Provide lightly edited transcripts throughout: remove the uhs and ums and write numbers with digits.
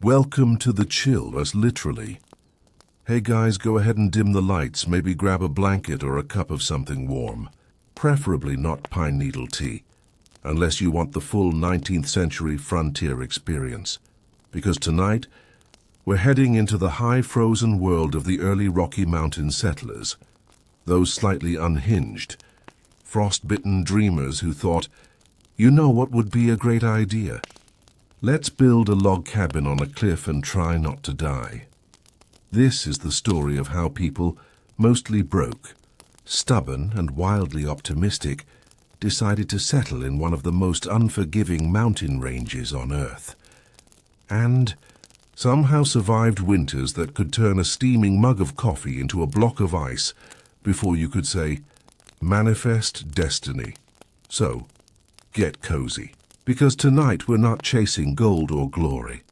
Welcome to the chill, as literally. Hey guys, go ahead and dim the lights, maybe grab a blanket or a cup of something warm. Preferably not pine needle tea, unless you want the full 19th century frontier experience. Because tonight, we're heading into the high frozen world of the early Rocky Mountain settlers. Those slightly unhinged, frost-bitten dreamers who thought, you know what would be a great idea? Let's build a log cabin on a cliff and try not to die. This is the story of how people, mostly broke, stubborn and wildly optimistic, decided to settle in one of the most unforgiving mountain ranges on Earth. And somehow survived winters that could turn a steaming mug of coffee into a block of ice before you could say, manifest destiny. So, get cozy. Because tonight we're not chasing gold or glory.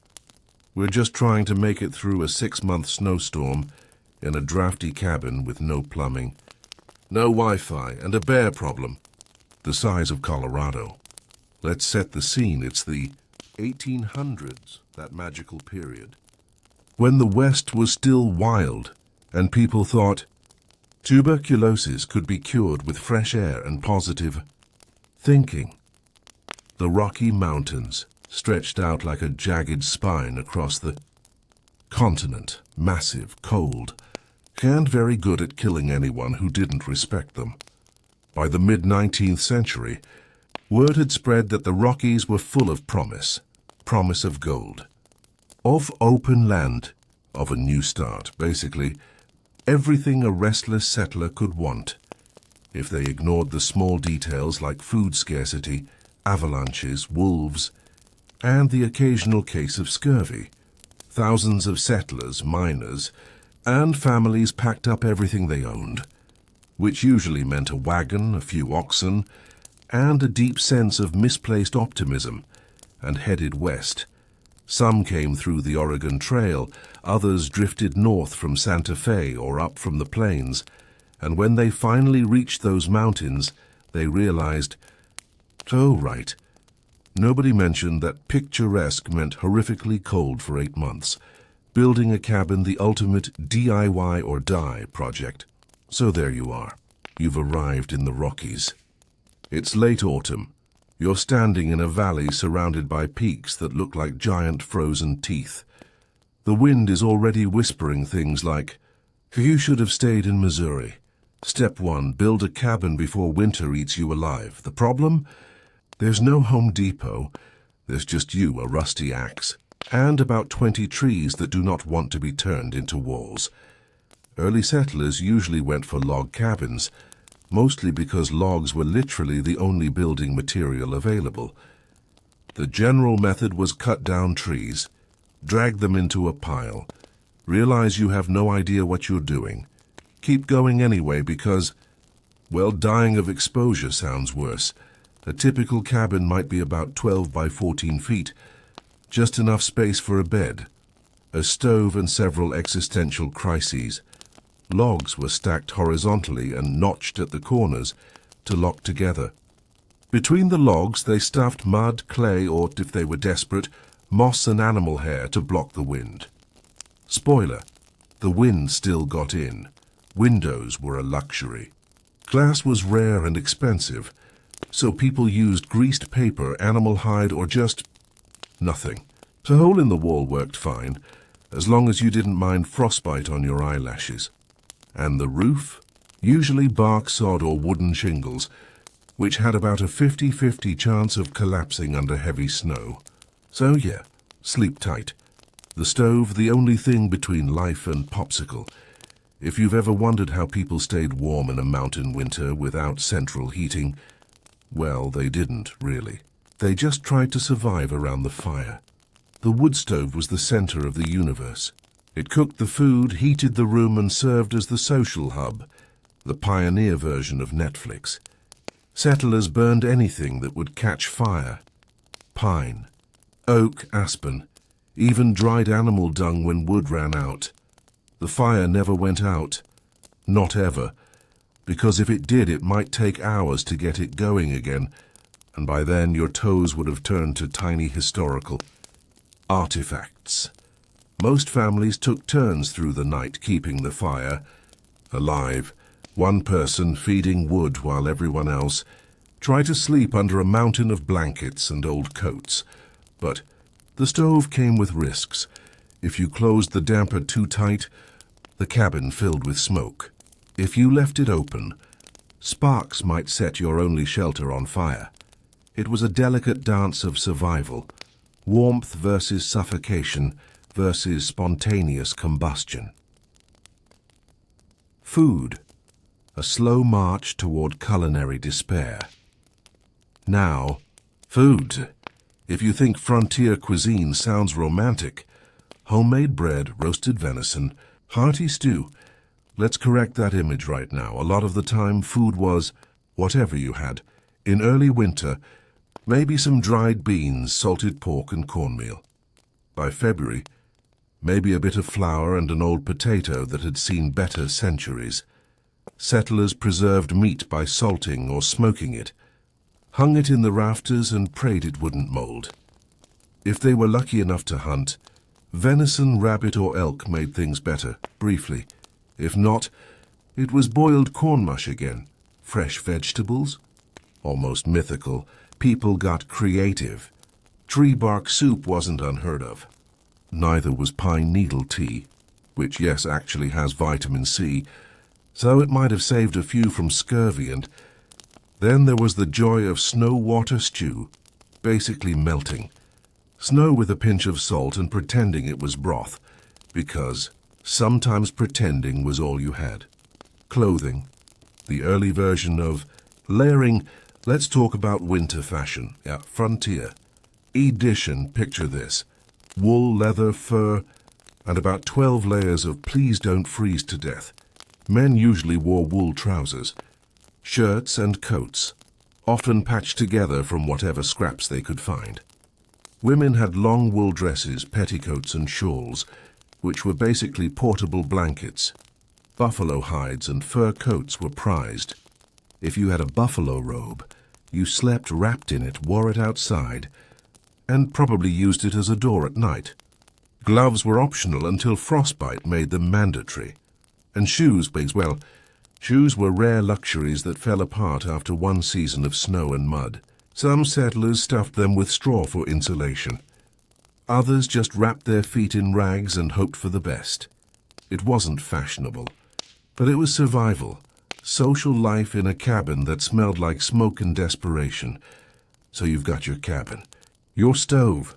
We're just trying to make it through a 6-month snowstorm in a drafty cabin with no plumbing, no Wi-Fi, and a bear problem the size of Colorado. Let's set the scene. It's the 1800s, that magical period, when the West was still wild and people thought tuberculosis could be cured with fresh air and positive thinking. The Rocky Mountains stretched out like a jagged spine across the continent, massive, cold, and very good at killing anyone who didn't respect them. By the mid-19th century, word had spread that the Rockies were full of promise of gold, of open land, of a new start, basically everything a restless settler could want, if they ignored the small details like food scarcity, avalanches, wolves, and the occasional case of scurvy. Thousands of settlers, miners, and families packed up everything they owned, which usually meant a wagon, a few oxen, and a deep sense of misplaced optimism, and headed west. Some came through the Oregon Trail, others drifted north from Santa Fe or up from the plains, and when they finally reached those mountains, they realized, oh, right. Nobody mentioned that picturesque meant horrifically cold for 8 months, building a cabin the ultimate DIY or die project. So there you are. You've arrived in the Rockies. It's late autumn. You're standing in a valley surrounded by peaks that look like giant frozen teeth. The wind is already whispering things like, you should have stayed in Missouri. Step 1, build a cabin before winter eats you alive. The problem? There's no Home Depot. There's just you, a rusty axe, and about 20 trees that do not want to be turned into walls. Early settlers usually went for log cabins, mostly because logs were literally the only building material available. The general method was cut down trees, drag them into a pile, realize you have no idea what you're doing, keep going anyway because, well, dying of exposure sounds worse. A typical cabin might be about 12 by 14 feet, just enough space for a bed, a stove and several existential crises. Logs were stacked horizontally and notched at the corners to lock together. Between the logs they stuffed mud, clay, or, if they were desperate, moss and animal hair to block the wind. Spoiler, the wind still got in. Windows were a luxury. Glass was rare and expensive, so people used greased paper, animal hide, or just nothing. A hole in the wall worked fine, as long as you didn't mind frostbite on your eyelashes. And the roof? Usually bark, sod, or wooden shingles, which had about a 50-50 chance of collapsing under heavy snow. So yeah, sleep tight. The stove, the only thing between life and popsicle. If you've ever wondered how people stayed warm in a mountain winter without central heating, well, they didn't, really. They just tried to survive around the fire. The wood stove was the center of the universe. It cooked the food, heated the room, and served as the social hub, the pioneer version of Netflix. Settlers burned anything that would catch fire. Pine, oak, aspen, even dried animal dung when wood ran out. The fire never went out. Not ever. Because if it did, it might take hours to get it going again, and by then your toes would have turned to tiny historical artifacts. Most families took turns through the night keeping the fire alive, one person feeding wood while everyone else tried to sleep under a mountain of blankets and old coats. But the stove came with risks. If you closed the damper too tight, the cabin filled with smoke. If you left it open, sparks might set your only shelter on fire. It was a delicate dance of survival, warmth versus suffocation versus spontaneous combustion. Food, a slow march toward culinary despair. Now, food. If you think frontier cuisine sounds romantic, homemade bread, roasted venison, hearty stew. Let's correct that image right now. A lot of the time, food was whatever you had. In early winter, maybe some dried beans, salted pork, and cornmeal. By February, maybe a bit of flour and an old potato that had seen better centuries. Settlers preserved meat by salting or smoking it, hung it in the rafters and prayed it wouldn't mold. If they were lucky enough to hunt, venison, rabbit, or elk made things better, briefly. If not, it was boiled corn mush again. Fresh vegetables? Almost mythical. People got creative. Tree bark soup wasn't unheard of. Neither was pine needle tea, which, yes, actually has vitamin C, so it might have saved a few from scurvy. And then there was the joy of snow water stew, basically melting. Snow with a pinch of salt and pretending it was broth, because sometimes pretending was all you had. Clothing, the early version of layering. Let's talk about winter fashion. Yeah, frontier. Edition, picture this. Wool, leather, fur, and about 12 layers of please don't freeze to death. Men usually wore wool trousers, shirts and coats, often patched together from whatever scraps they could find. Women had long wool dresses, petticoats and shawls, which were basically portable blankets. Buffalo hides and fur coats were prized. If you had a buffalo robe, you slept wrapped in it, wore it outside, and probably used it as a door at night. Gloves were optional until frostbite made them mandatory. And shoes, well, shoes were rare luxuries that fell apart after one season of snow and mud. Some settlers stuffed them with straw for insulation. Others just wrapped their feet in rags and hoped for the best. It wasn't fashionable, but it was survival. Social life in a cabin that smelled like smoke and desperation. So you've got your cabin, your stove,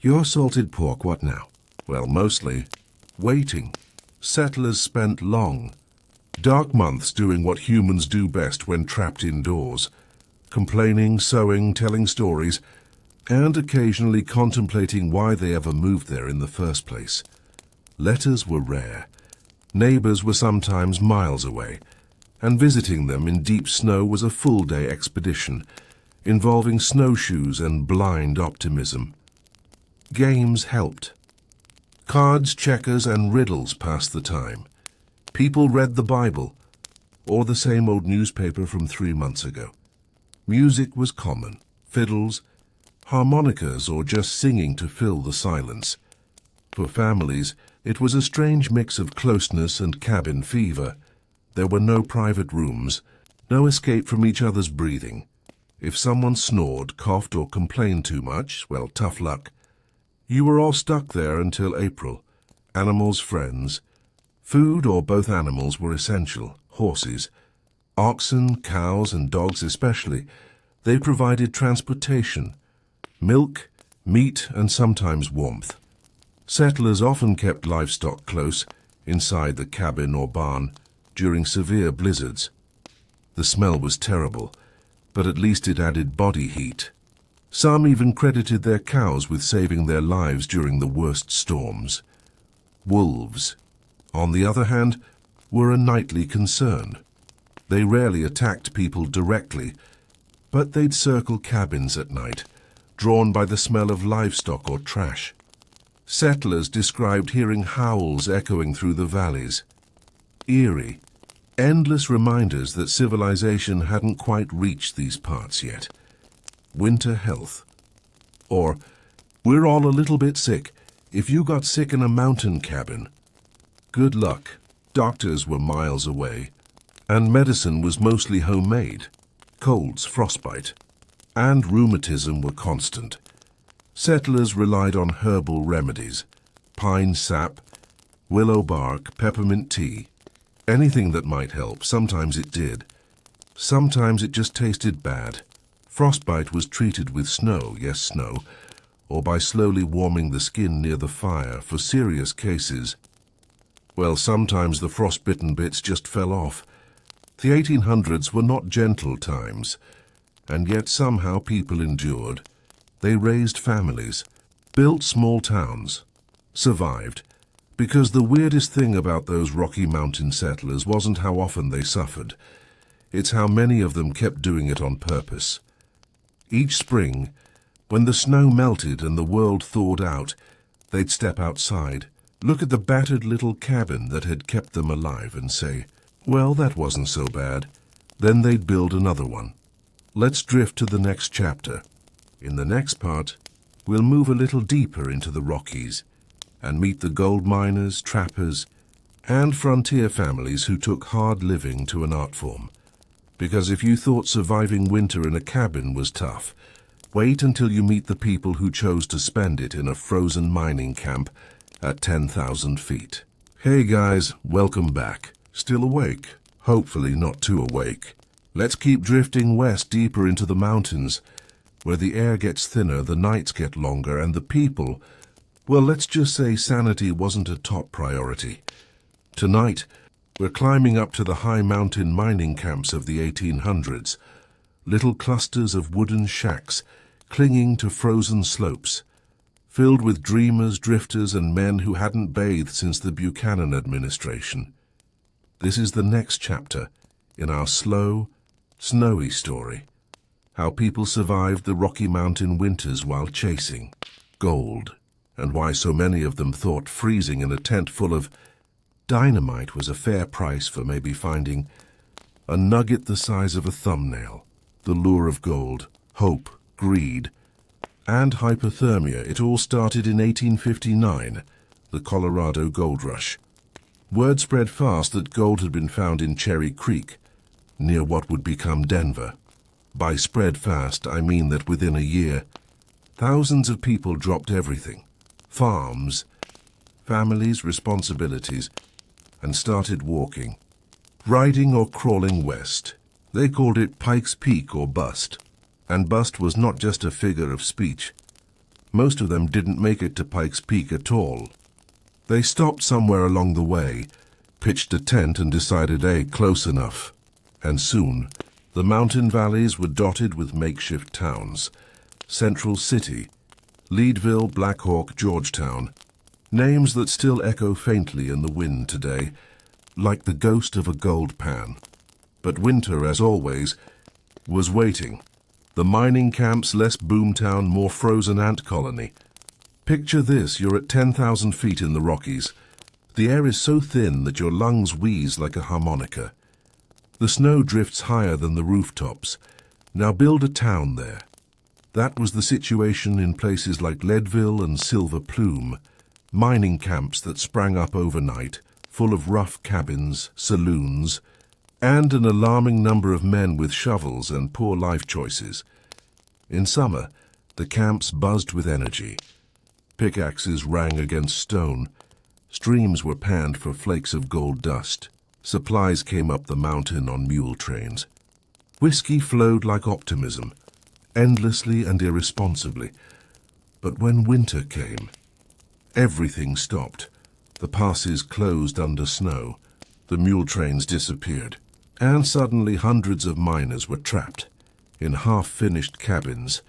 your salted pork. What now? Well, mostly waiting. Settlers spent long, dark months doing what humans do best when trapped indoors. Complaining, sewing, telling stories, and occasionally contemplating why they ever moved there in the first place. Letters were rare. Neighbors were sometimes miles away, and visiting them in deep snow was a full-day expedition, involving snowshoes and blind optimism. Games helped. Cards, checkers, and riddles passed the time. People read the Bible, or the same old newspaper from 3 months ago. Music was common, fiddles, harmonicas, or just singing to fill the silence. For families, it was a strange mix of closeness and cabin fever. There were no private rooms, no escape from each other's breathing. If someone snored, coughed, or complained too much, well, tough luck. You were all stuck there until April. Animals, friends. Food or both animals were essential. Horses, oxen, cows, and dogs especially. They provided transportation, milk, meat, and sometimes warmth. Settlers often kept livestock close, inside the cabin or barn, during severe blizzards. The smell was terrible, but at least it added body heat. Some even credited their cows with saving their lives during the worst storms. Wolves, on the other hand, were a nightly concern. They rarely attacked people directly, but they'd circle cabins at night, drawn by the smell of livestock or trash. Settlers described hearing howls echoing through the valleys. Eerie, endless reminders that civilization hadn't quite reached these parts yet. Winter health. Or, we're all a little bit sick. If you got sick in a mountain cabin, good luck. Doctors were miles away, and medicine was mostly homemade. Colds, frostbite, and rheumatism were constant. Settlers relied on herbal remedies, pine sap, willow bark, peppermint tea. Anything that might help. Sometimes it did. Sometimes it just tasted bad. Frostbite was treated with snow, yes, snow, or by slowly warming the skin near the fire. For serious cases, well, sometimes the frostbitten bits just fell off. The 1800s were not gentle times, and yet somehow people endured. They raised families, built small towns, survived. Because the weirdest thing about those Rocky Mountain settlers wasn't how often they suffered. It's how many of them kept doing it on purpose. Each spring, when the snow melted and the world thawed out, they'd step outside, look at the battered little cabin that had kept them alive and say, well, that wasn't so bad. Then they'd build another one. Let's drift to the next chapter. In the next part, we'll move a little deeper into the Rockies and meet the gold miners, trappers, and frontier families who took hard living to an art form. Because if you thought surviving winter in a cabin was tough, wait until you meet the people who chose to spend it in a frozen mining camp at 10,000 feet. Hey guys, welcome back. Still awake? Hopefully not too awake. Let's keep drifting west deeper into the mountains, where the air gets thinner, the nights get longer, and the people, well, let's just say sanity wasn't a top priority. Tonight, we're climbing up to the high mountain mining camps of the 1800s, little clusters of wooden shacks clinging to frozen slopes, filled with dreamers, drifters, and men who hadn't bathed since the Buchanan administration. This is the next chapter in our slow, snowy story, how people survived the Rocky Mountain winters while chasing gold, and why so many of them thought freezing in a tent full of dynamite was a fair price for maybe finding a nugget the size of a thumbnail. The lure of gold, hope, greed, and hypothermia. It all started in 1859, the Colorado Gold Rush. Word spread fast that gold had been found in Cherry Creek, near what would become Denver. By spread fast, I mean that within a year, thousands of people dropped everything, farms, families, responsibilities, and started walking, riding or crawling west. They called it Pikes Peak or bust, and bust was not just a figure of speech. Most of them didn't make it to Pikes Peak at all. They stopped somewhere along the way, pitched a tent and decided, hey, close enough. And soon, the mountain valleys were dotted with makeshift towns. Central City, Leadville, Black Hawk, Georgetown, names that still echo faintly in the wind today, like the ghost of a gold pan. But winter, as always, was waiting. The mining camps, less boomtown, more frozen ant colony. Picture this, you're at 10,000 feet in the Rockies. The air is so thin that your lungs wheeze like a harmonica. The snow drifts higher than the rooftops. Now build a town there. That was the situation in places like Leadville and Silver Plume, mining camps that sprang up overnight, full of rough cabins, saloons, and an alarming number of men with shovels and poor life choices. In summer, the camps buzzed with energy. Pickaxes rang against stone. Streams were panned for flakes of gold dust. Supplies came up the mountain on mule trains. Whiskey flowed like optimism, endlessly and irresponsibly. But when winter came, everything stopped. The passes closed under snow. The mule trains disappeared. And suddenly hundreds of miners were trapped in half-finished cabins,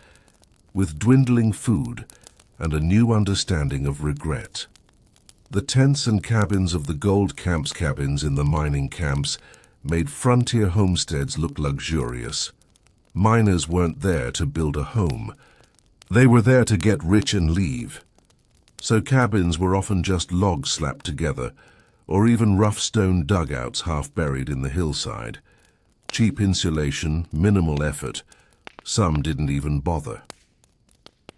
with dwindling food and a new understanding of regret. The tents and cabins of the gold camps cabins in the mining camps made frontier homesteads look luxurious. Miners weren't there to build a home. They were there to get rich and leave. So cabins were often just logs slapped together, or even rough stone dugouts half buried in the hillside. Cheap insulation, minimal effort. Some didn't even bother.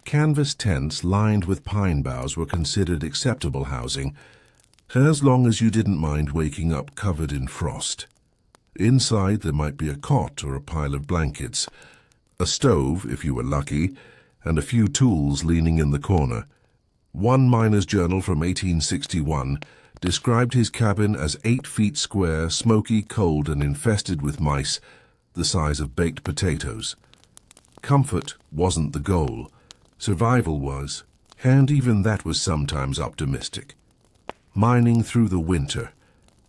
Canvas tents lined with pine boughs were considered acceptable housing, as long as you didn't mind waking up covered in frost. Inside there might be a cot or a pile of blankets, a stove, if you were lucky, and a few tools leaning in the corner. One miner's journal from 1861 described his cabin as 8 feet square, smoky, cold, and infested with mice, the size of baked potatoes. Comfort wasn't the goal. Survival was, and even that was sometimes optimistic. Mining through the winter.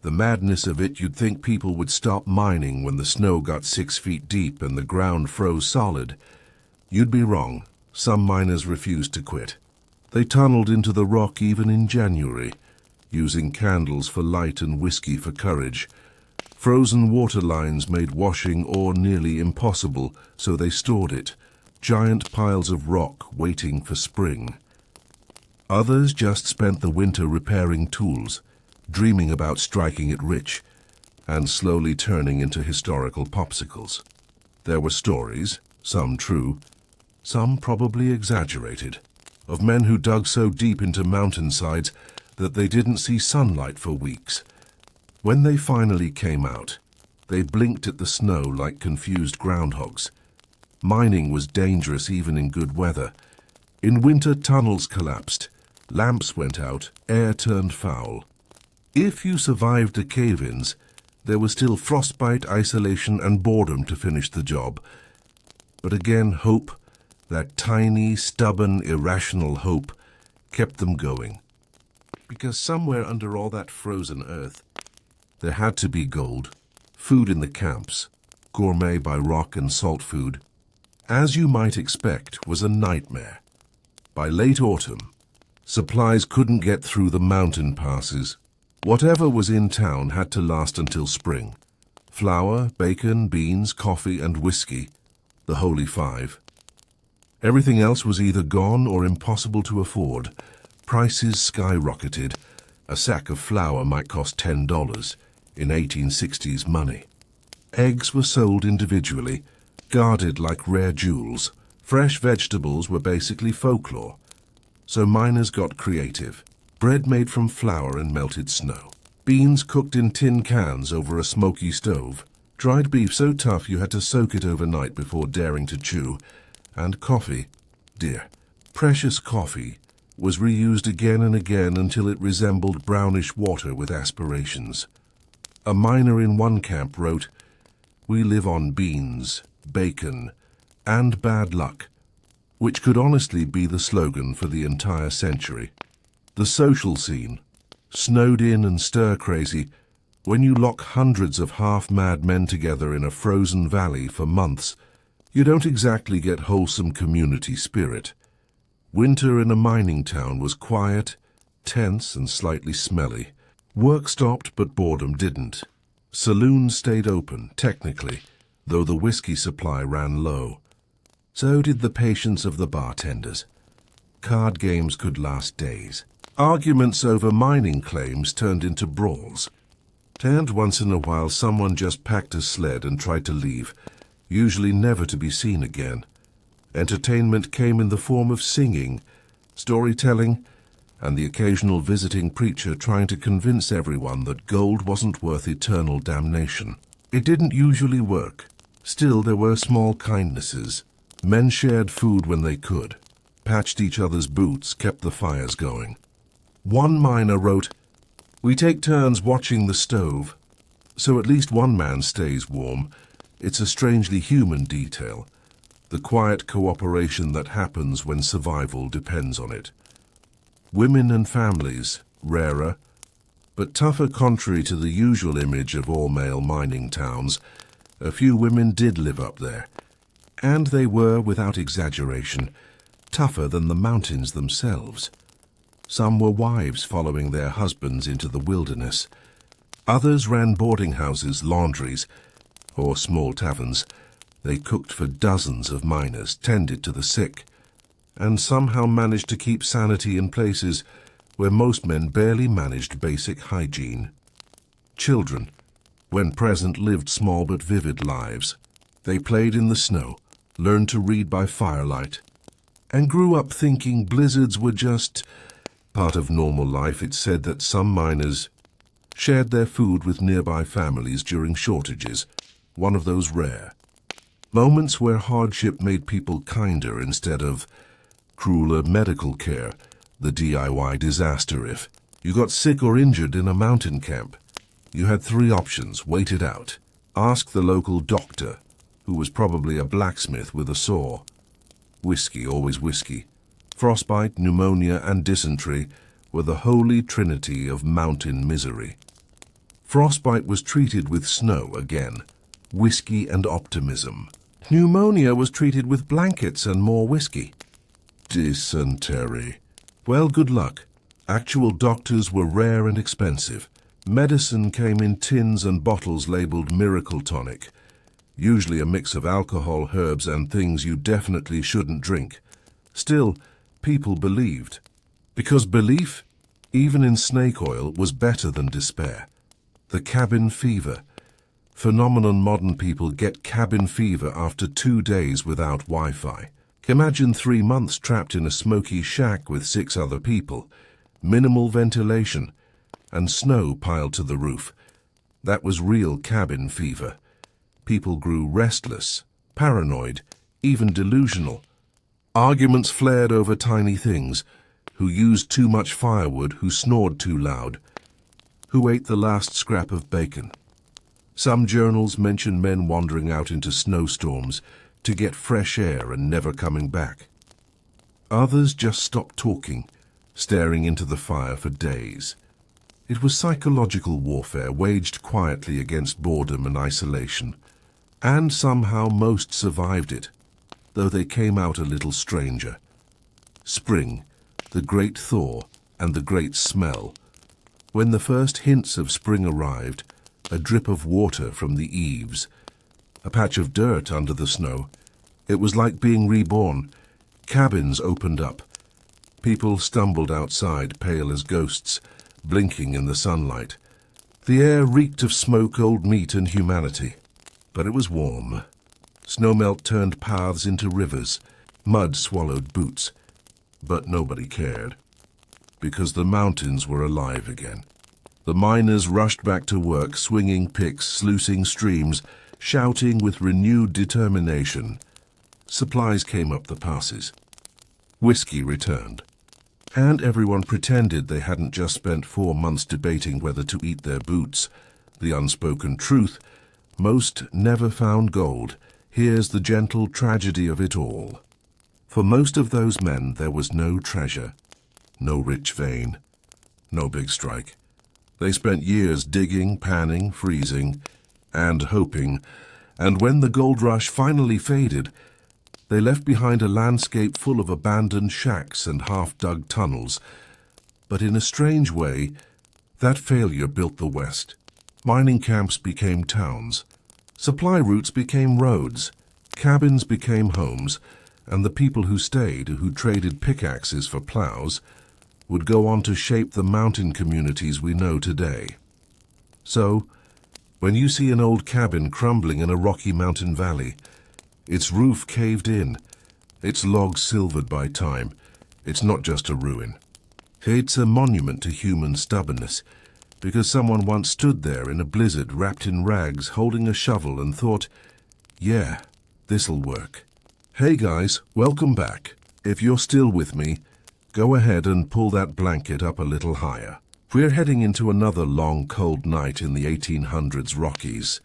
The madness of it, you'd think people would stop mining when the snow got 6 feet deep and the ground froze solid. You'd be wrong. Some miners refused to quit. They tunneled into the rock even in January, using candles for light and whiskey for courage. Frozen water lines made washing ore nearly impossible, so they stored it, giant piles of rock waiting for spring. Others just spent the winter repairing tools, dreaming about striking it rich, and slowly turning into historical popsicles. There were stories, some true, some probably exaggerated, of men who dug so deep into mountainsides that they didn't see sunlight for weeks. When they finally came out, they blinked at the snow like confused groundhogs. Mining was dangerous even in good weather. In winter, tunnels collapsed, lamps went out, air turned foul. If you survived the cave-ins, there was still frostbite, isolation, and boredom to finish the job. But again, hope, that tiny, stubborn, irrational hope, kept them going. Because somewhere under all that frozen earth, there had to be gold, food in the camps, gourmet by rock and salt food. As you might expect, was a nightmare. By late autumn, supplies couldn't get through the mountain passes. Whatever was in town had to last until spring. Flour, bacon, beans, coffee, and whiskey, the Holy Five. Everything else was either gone or impossible to afford. Prices skyrocketed. A sack of flour might cost $10 in 1860s money. Eggs were sold individually, guarded like rare jewels. Fresh vegetables were basically folklore. So miners got creative. Bread made from flour and melted snow. Beans cooked in tin cans over a smoky stove. Dried beef so tough you had to soak it overnight before daring to chew. And coffee, dear, precious coffee, was reused again and again until it resembled brownish water with aspirations. A miner in one camp wrote, "We live on beans, bacon, and bad luck," which could honestly be the slogan for the entire century. The social scene, snowed in and stir-crazy, when you lock hundreds of half-mad men together in a frozen valley for months, you don't exactly get wholesome community spirit. Winter in a mining town was quiet, tense, and slightly smelly. Work stopped, but boredom didn't. Saloons stayed open, technically, though the whiskey supply ran low. So did the patience of the bartenders. Card games could last days. Arguments over mining claims turned into brawls. And once in a while someone just packed a sled and tried to leave, usually never to be seen again. Entertainment came in the form of singing, storytelling, and the occasional visiting preacher trying to convince everyone that gold wasn't worth eternal damnation. It didn't usually work. Still, there were small kindnesses. Men shared food when they could, patched each other's boots, kept the fires going. One miner wrote, "We take turns watching the stove, so at least one man stays warm. It's a strangely human detail, the quiet cooperation that happens when survival depends on it." Women and families, rarer, but tougher contrary to the usual image of all-male mining towns. A few women did live up there, and they were, without exaggeration, tougher than the mountains themselves. Some were wives following their husbands into the wilderness. Others ran boarding houses, laundries, or small taverns. They cooked for dozens of miners, tended to the sick, and somehow managed to keep sanity in places where most men barely managed basic hygiene. Children, when present, lived small but vivid lives. They played in the snow, learned to read by firelight, and grew up thinking blizzards were just part of normal life. It's said that some miners shared their food with nearby families during shortages, one of those rare moments where hardship made people kinder instead of crueler medical care, the DIY disaster. If you got sick or injured in a mountain camp, you had three options: wait it out, ask the local doctor, who was probably a blacksmith with a saw. Whiskey, always whiskey. Frostbite, pneumonia, and dysentery were the holy trinity of mountain misery. Frostbite was treated with snow again, whiskey and optimism. Pneumonia was treated with blankets and more whiskey. Dysentery. Well, good luck. Actual doctors were rare and expensive. Medicine came in tins and bottles labeled Miracle Tonic, usually a mix of alcohol, herbs, and things you definitely shouldn't drink. Still, people believed. Because belief, even in snake oil, was better than despair. The cabin fever. Phenomenon modern people get cabin fever after 2 days without Wi-Fi. Imagine 3 months trapped in a smoky shack with 6 other people, minimal ventilation, and snow piled to the roof. That was real cabin fever. People grew restless, paranoid, even delusional. Arguments flared over tiny things: who used too much firewood, who snored too loud, who ate the last scrap of bacon. Some journals mention men wandering out into snowstorms to get fresh air and never coming back. Others just stopped talking, staring into the fire for days. It was psychological warfare waged quietly against boredom and isolation, and somehow most survived it, though they came out a little stranger. Spring, the great thaw, and the great smell. When the first hints of spring arrived, a drip of water from the eaves, a patch of dirt under the snow, it was like being reborn. Cabins opened up. People stumbled outside, pale as ghosts, blinking in the sunlight. The air reeked of smoke, old meat, and humanity. But it was warm. Snowmelt turned paths into rivers. Mud swallowed boots. But nobody cared, because the mountains were alive again. The miners rushed back to work, swinging picks, sluicing streams, shouting with renewed determination. Supplies came up the passes. Whiskey returned. And everyone pretended they hadn't just spent 4 months debating whether to eat their boots. The unspoken truth: most never found gold. Here's the gentle tragedy of it all. For most of those men there was no treasure, no rich vein, no big strike. They spent years digging, panning, freezing, and hoping, and when the gold rush finally faded, they left behind a landscape full of abandoned shacks and half-dug tunnels. But in a strange way, that failure built the West. Mining camps became towns. Supply routes became roads. Cabins became homes. And the people who stayed, who traded pickaxes for plows, would go on to shape the mountain communities we know today. So, when you see an old cabin crumbling in a rocky mountain valley, its roof caved in, its logs silvered by time, it's not just a ruin. It's a monument to human stubbornness, because someone once stood there in a blizzard, wrapped in rags, holding a shovel, and thought, yeah, this'll work. Hey guys, welcome back. If you're still with me, go ahead and pull that blanket up a little higher. We're heading into another long, cold night in the 1800s Rockies.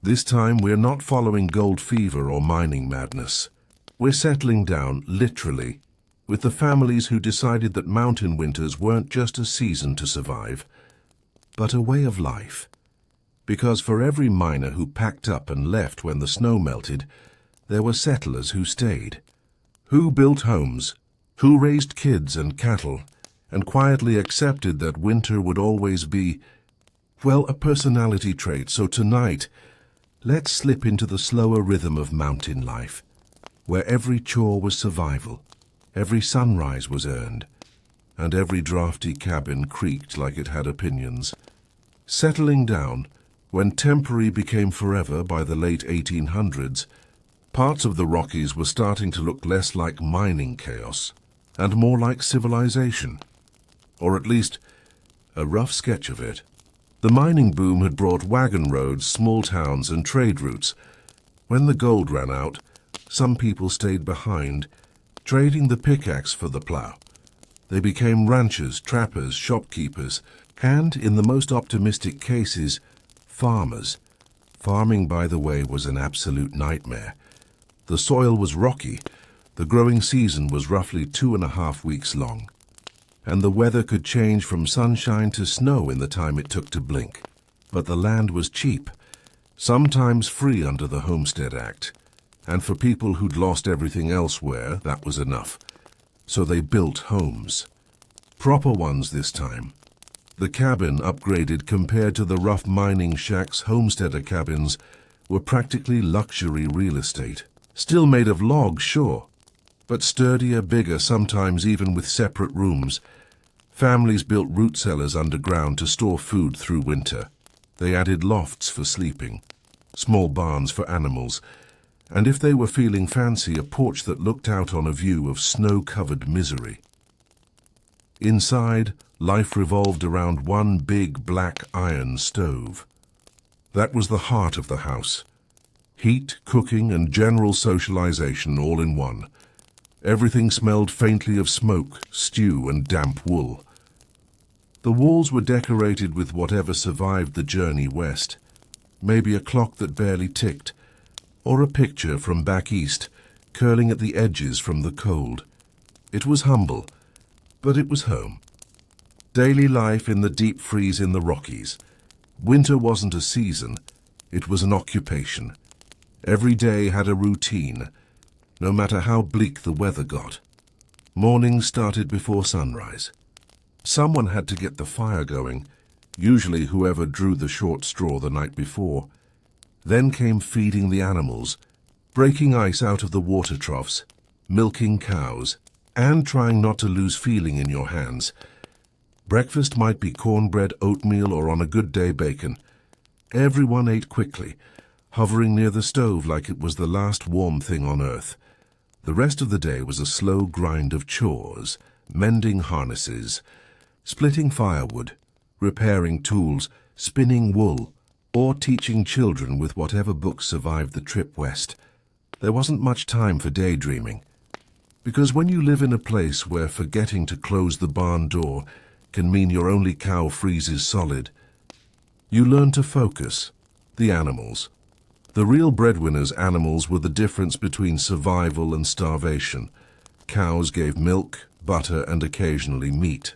This time we're not following gold fever or mining madness. We're settling down, literally, with the families who decided that mountain winters weren't just a season to survive, but a way of life. Because for every miner who packed up and left when the snow melted, there were settlers who stayed, who built homes, who raised kids and cattle, and quietly accepted that winter would always be, well, a personality trait. So tonight, let's slip into the slower rhythm of mountain life, where every chore was survival, every sunrise was earned, and every drafty cabin creaked like it had opinions. Settling down, when temporary became forever by the late 1800s, Parts of the Rockies were starting to look less like mining chaos and more like civilization, or at least a rough sketch of it. The mining boom had brought wagon roads, small towns, and trade routes. When the gold ran out, some people stayed behind, trading the pickaxe for the plow. They became ranchers, trappers, shopkeepers, and, in the most optimistic cases, farmers. Farming, by the way, was an absolute nightmare. The soil was rocky, the growing season was roughly 2.5 weeks long, and the weather could change from sunshine to snow in the time it took to blink. But the land was cheap, sometimes free under the Homestead Act, and for people who'd lost everything elsewhere, that was enough. So they built homes. Proper ones this time. The cabin, upgraded compared to the rough mining shacks, homesteader cabins, were practically luxury real estate. Still made of logs, sure, but sturdier, bigger, sometimes even with separate rooms. Families built root cellars underground to store food through winter. They added lofts for sleeping, small barns for animals, and if they were feeling fancy, a porch that looked out on a view of snow-covered misery. Inside, life revolved around one big black iron stove. That was the heart of the house. Heat, cooking, and general socialization all in one. Everything smelled faintly of smoke, stew, and damp wool. The walls were decorated with whatever survived the journey west. Maybe a clock that barely ticked, or a picture from back east, curling at the edges from the cold. It was humble, but it was home. Daily life in the deep freeze in the Rockies. Winter wasn't a season, it was an occupation. Every day had a routine, no matter how bleak the weather got. Mornings started before sunrise. Someone had to get the fire going, usually whoever drew the short straw the night before. Then came feeding the animals, breaking ice out of the water troughs, milking cows, and trying not to lose feeling in your hands. Breakfast might be cornbread, oatmeal, or on a good day bacon. Everyone ate quickly, hovering near the stove like it was the last warm thing on earth. The rest of the day was a slow grind of chores, mending harnesses, splitting firewood, repairing tools, spinning wool, or teaching children with whatever books survived the trip west. There wasn't much time for daydreaming, because when you live in a place where forgetting to close the barn door can mean your only cow freezes solid, you learn to focus. The animals. The real breadwinners' animals were the difference between survival and starvation. Cows gave milk, butter, and occasionally meat.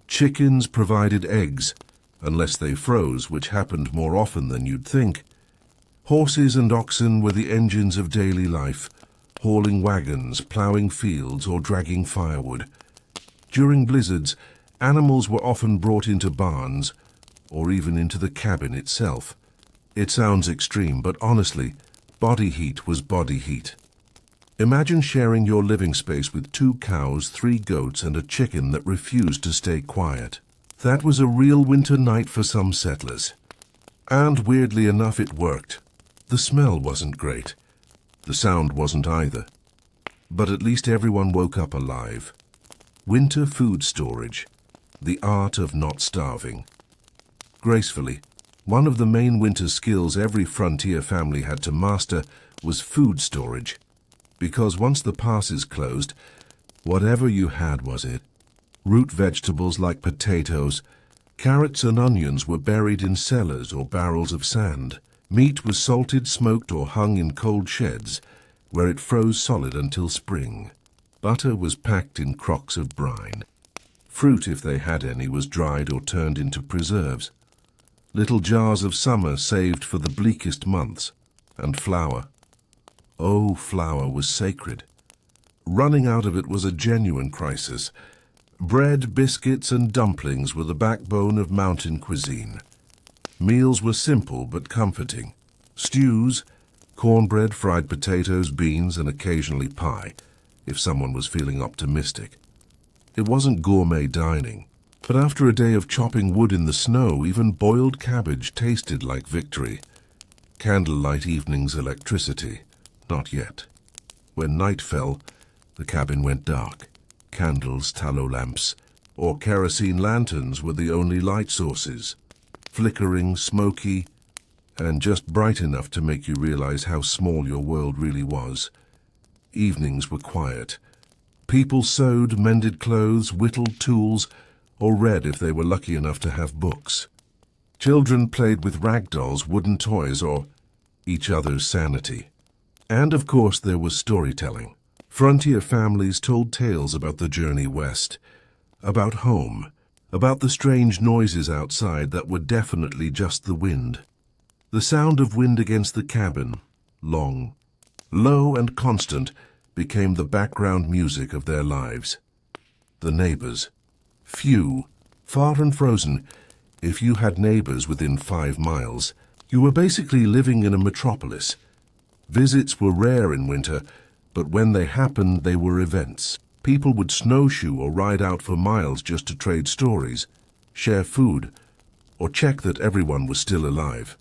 Chickens provided eggs, unless they froze, which happened more often than you'd think. Horses and oxen were the engines of daily life, hauling wagons, plowing fields, or dragging firewood. During blizzards, animals were often brought into barns, or even into the cabin itself. It sounds extreme, but honestly, body heat was body heat. Imagine sharing your living space with 2 cows, 3 goats, and a chicken that refused to stay quiet. That was a real winter night for some settlers. And weirdly enough, it worked. The smell wasn't great. The sound wasn't either. But at least everyone woke up alive. Winter food storage. The art of not starving. Gracefully, one of the main winter skills every frontier family had to master was food storage. Because once the passes closed, whatever you had was it. Root vegetables like potatoes, carrots and onions were buried in cellars or barrels of sand. Meat was salted, smoked, or hung in cold sheds, where it froze solid until spring. Butter was packed in crocks of brine. Fruit, if they had any, was dried or turned into preserves. Little jars of summer saved for the bleakest months. And flour. Oh, flour was sacred. Running out of it was a genuine crisis. Bread, biscuits, and dumplings were the backbone of mountain cuisine. Meals were simple but comforting. Stews, cornbread, fried potatoes, beans, and occasionally pie, if someone was feeling optimistic. It wasn't gourmet dining, but after a day of chopping wood in the snow, even boiled cabbage tasted like victory. Candlelight evenings, electricity. Not yet. When night fell, the cabin went dark. Candles, tallow lamps, or kerosene lanterns were the only light sources. Flickering, smoky, and just bright enough to make you realize how small your world really was. Evenings were quiet. People sewed, mended clothes, whittled tools, or read if they were lucky enough to have books. Children played with rag dolls, wooden toys, or each other's sanity. And of course there was storytelling. Frontier families told tales about the journey west, about home, about the strange noises outside that were definitely just the wind. The sound of wind against the cabin, long, low and constant, became the background music of their lives. The neighbors. Few, far and frozen. If you had neighbors within 5 miles, you were basically living in a metropolis. Visits were rare in winter, but when they happened, they were events. People would snowshoe or ride out for miles just to trade stories, share food, or check that everyone was still alive.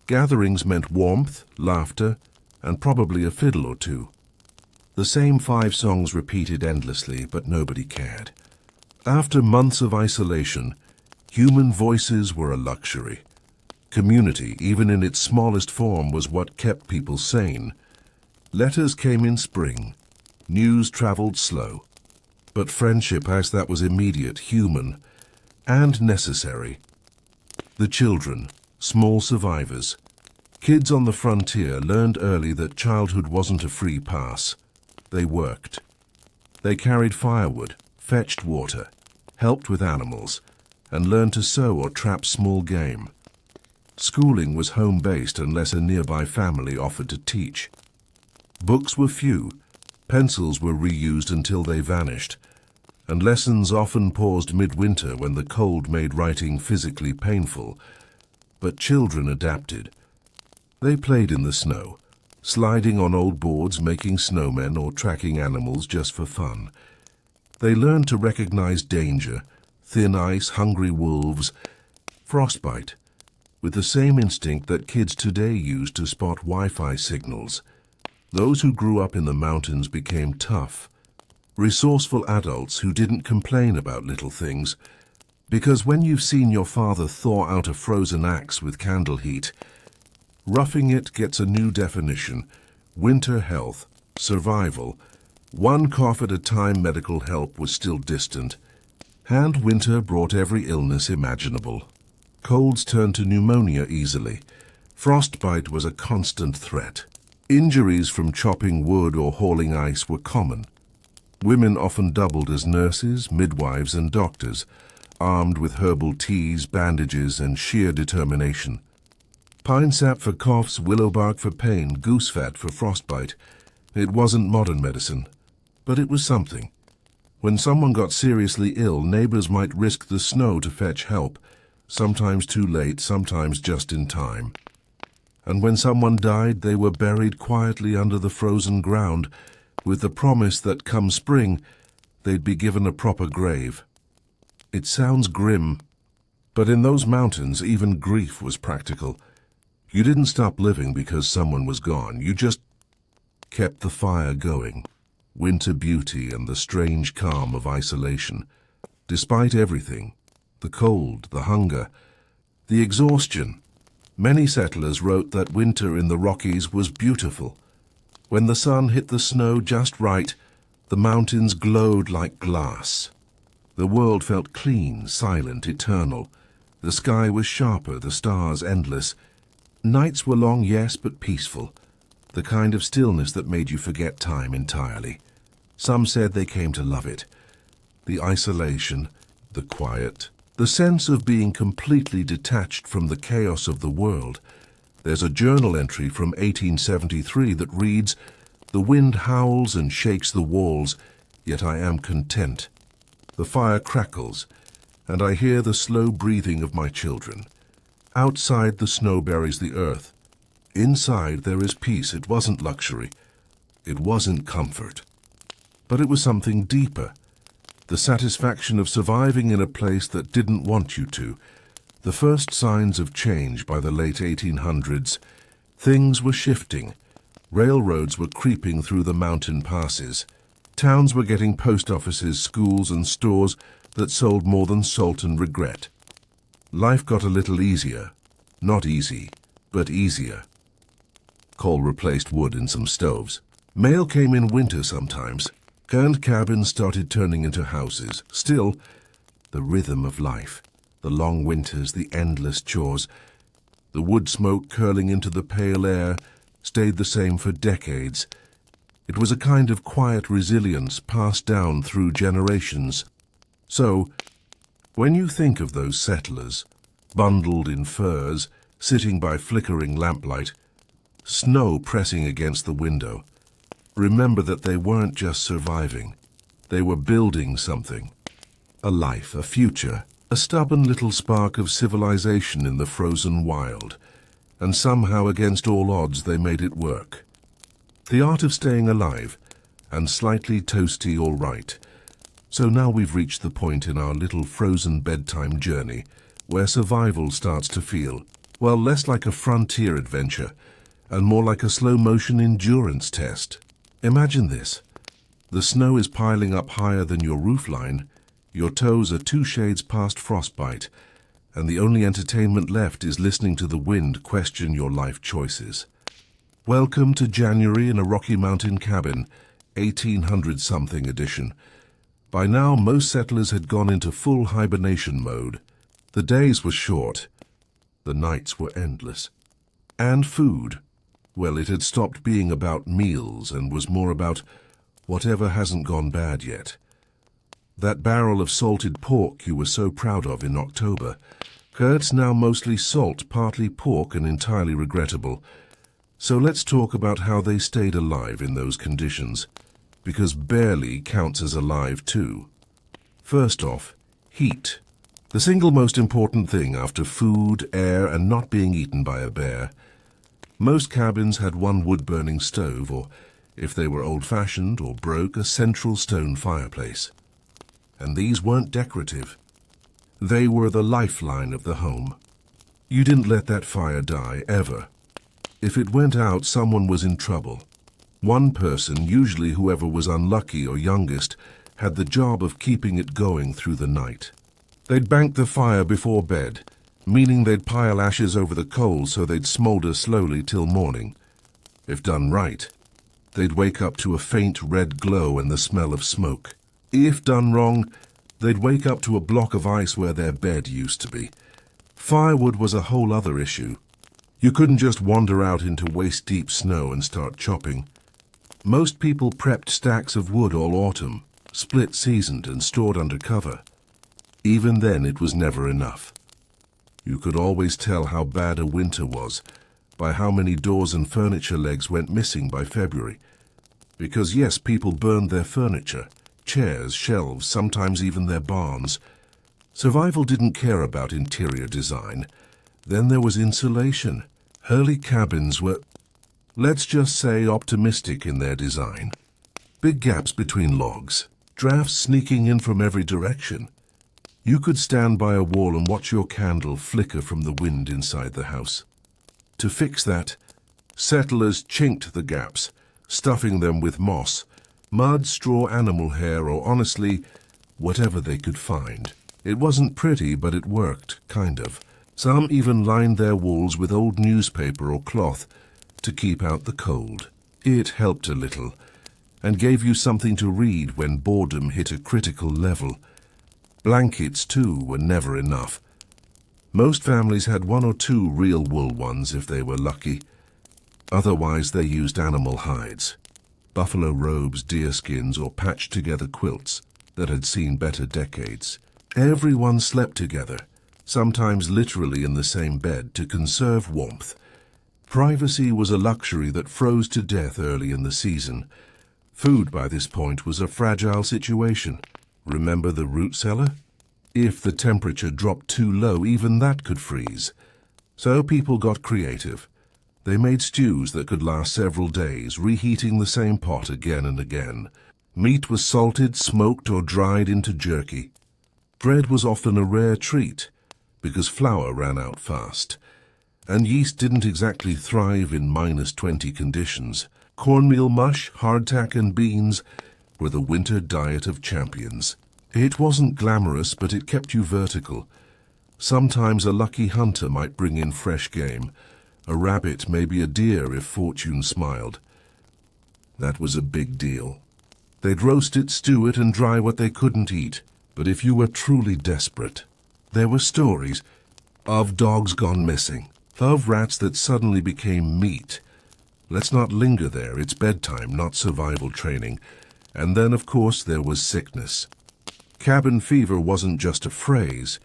Gatherings meant warmth, laughter, and probably a fiddle or two. The same 5 songs repeated endlessly, but nobody cared. After months of isolation, human voices were a luxury. Community, even in its smallest form, was what kept people sane. Letters came in spring. News traveled slow. But friendship, as that was immediate, human, and necessary. The children, small survivors. Kids on the frontier learned early that childhood wasn't a free pass. They worked. They carried firewood, fetched water, helped with animals, and learned to sew or trap small game. Schooling was home-based unless a nearby family offered to teach. Books were few. Pencils were reused until they vanished, and lessons often paused midwinter when the cold made writing physically painful. But children adapted. They played in the snow, sliding on old boards, making snowmen, or tracking animals just for fun. They learned to recognize danger, thin ice, hungry wolves, frostbite, with the same instinct that kids today use to spot Wi-Fi signals. Those who grew up in the mountains became tough, resourceful adults who didn't complain about little things, because when you've seen your father thaw out a frozen axe with candle heat, roughing it gets a new definition: winter health, survival. One cough at a time medical help was still distant, and winter brought every illness imaginable. Colds turned to pneumonia easily. Frostbite was a constant threat. Injuries from chopping wood or hauling ice were common. Women often doubled as nurses, midwives, and doctors, armed with herbal teas, bandages, and sheer determination. Pine sap for coughs, willow bark for pain, goose fat for frostbite. It wasn't modern medicine, but it was something. When someone got seriously ill, neighbors might risk the snow to fetch help, sometimes too late, sometimes just in time. And when someone died, they were buried quietly under the frozen ground, with the promise that come spring, they'd be given a proper grave. It sounds grim, but in those mountains, even grief was practical. You didn't stop living because someone was gone. You just kept the fire going. Winter beauty and the strange calm of isolation. Despite everything, the cold, the hunger, the exhaustion, many settlers wrote that winter in the Rockies was beautiful. When the sun hit the snow just right, the mountains glowed like glass. The world felt clean, silent, eternal. The sky was sharper, the stars endless. Nights were long, yes, but peaceful. The kind of stillness that made you forget time entirely. Some said they came to love it. The isolation, the quiet, the sense of being completely detached from the chaos of the world. There's a journal entry from 1873 that reads, "The wind howls and shakes the walls, yet I am content. The fire crackles, and I hear the slow breathing of my children. Outside the snow buries the earth. Inside there is peace." It wasn't luxury. It wasn't comfort. But it was something deeper. The satisfaction of surviving in a place that didn't want you to. The first signs of change by the late 1800s. Things were shifting. Railroads were creeping through the mountain passes. Towns were getting post offices, schools, and stores that sold more than salt and regret. Life got a little easier. Not easy, but easier. Coal replaced wood in some stoves. Mail came in winter sometimes, and cabins started turning into houses. Still, the rhythm of life, the long winters, the endless chores, the wood smoke curling into the pale air stayed the same for decades. It was a kind of quiet resilience passed down through generations. So, when you think of those settlers, bundled in furs, sitting by flickering lamplight, snow pressing against the window, remember that they weren't just surviving. They were building something. A life, a future, a stubborn little spark of civilization in the frozen wild. And somehow, against all odds, they made it work. The art of staying alive, and slightly toasty all right. So now we've reached the point in our little frozen bedtime journey where survival starts to feel, well, less like a frontier adventure and more like a slow-motion endurance test. Imagine this. The snow is piling up higher than your roofline, your toes are 2 shades past frostbite, and the only entertainment left is listening to the wind question your life choices. Welcome to January in a Rocky Mountain cabin, 1800-something edition. By now, most settlers had gone into full hibernation mode. The days were short. The nights were endless. And food. Well, it had stopped being about meals and was more about whatever hasn't gone bad yet. That barrel of salted pork you were so proud of in October, it's now mostly salt, partly pork, and entirely regrettable. So let's talk about how they stayed alive in those conditions, because barely counts as alive too. First off, heat. The single most important thing after food, air, and not being eaten by a bear. Most cabins had one wood-burning stove, or, if they were old-fashioned or broke, a central stone fireplace. And these weren't decorative. They were the lifeline of the home. You didn't let that fire die, ever. If it went out, someone was in trouble. One person, usually whoever was unlucky or youngest, had the job of keeping it going through the night. They'd bank the fire before bed, meaning they'd pile ashes over the coals so they'd smolder slowly till morning. If done right, they'd wake up to a faint red glow and the smell of smoke. If done wrong, they'd wake up to a block of ice where their bed used to be. Firewood was a whole other issue. You couldn't just wander out into waist-deep snow and start chopping. Most people prepped stacks of wood all autumn, split-seasoned and stored under cover. Even then, it was never enough. You could always tell how bad a winter was by how many doors and furniture legs went missing by February. Because yes, people burned their furniture, chairs, shelves, sometimes even their barns. Survival didn't care about interior design. Then there was insulation. Early cabins were, let's just say, optimistic in their design. Big gaps between logs, drafts sneaking in from every direction. You could stand by a wall and watch your candle flicker from the wind inside the house. To fix that, settlers chinked the gaps, stuffing them with moss, mud, straw, animal hair, or honestly, whatever they could find. It wasn't pretty, but it worked, kind of. Some even lined their walls with old newspaper or cloth to keep out the cold. It helped a little, and gave you something to read when boredom hit a critical level. Blankets, too, were never enough. Most families had 1 or 2 real wool ones if they were lucky. Otherwise, they used animal hides, buffalo robes, deerskins, or patched-together quilts that had seen better decades. Everyone slept together, sometimes literally in the same bed, to conserve warmth. Privacy was a luxury that froze to death early in the season. Food, by this point, was a fragile situation. Remember the root cellar? If the temperature dropped too low, even that could freeze. So people got creative. They made stews that could last several days, reheating the same pot again and again. Meat was salted, smoked, or dried into jerky. Bread was often a rare treat, because flour ran out fast. And yeast didn't exactly thrive in -20 conditions. Cornmeal mush, hardtack, and beans were the winter diet of champions. It wasn't glamorous, but it kept you vertical. Sometimes a lucky hunter might bring in fresh game, a rabbit, maybe a deer if fortune smiled. That was a big deal. They'd roast it, stew it, and dry what they couldn't eat. But if you were truly desperate, there were stories of dogs gone missing, of rats that suddenly became meat. Let's not linger there. It's bedtime, not survival training. And then, of course, there was sickness. Cabin fever wasn't just a phrase.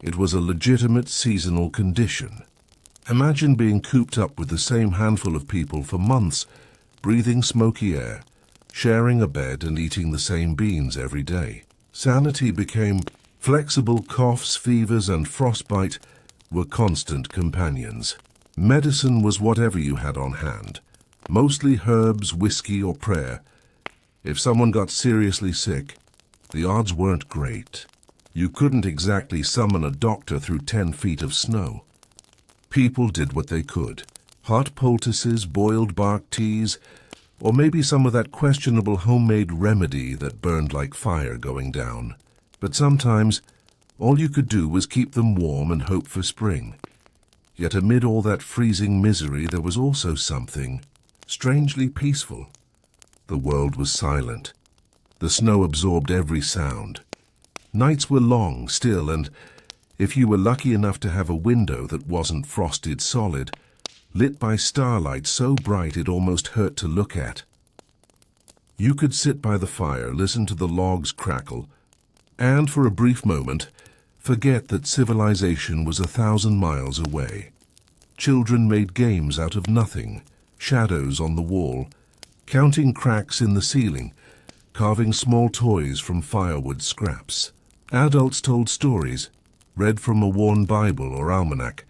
It was a legitimate seasonal condition. Imagine being cooped up with the same handful of people for months, breathing smoky air, sharing a bed and eating the same beans every day. Sanity became flexible. Coughs, fevers, and frostbite were constant companions. Medicine was whatever you had on hand, mostly herbs, whiskey, or prayer. If someone got seriously sick, the odds weren't great. You couldn't exactly summon a doctor through 10 feet of snow. People did what they could. Hot poultices, boiled bark teas, or maybe some of that questionable homemade remedy that burned like fire going down. But sometimes, all you could do was keep them warm and hope for spring. Yet amid all that freezing misery, there was also something strangely peaceful. The world was silent. The snow absorbed every sound. Nights were long, still, and if you were lucky enough to have a window that wasn't frosted solid, lit by starlight so bright it almost hurt to look at, you could sit by the fire, listen to the logs crackle, and for a brief moment, forget that civilization was 1,000 miles away. Children made games out of nothing, shadows on the wall, counting cracks in the ceiling, carving small toys from firewood scraps. Adults told stories, read from a worn Bible or almanac,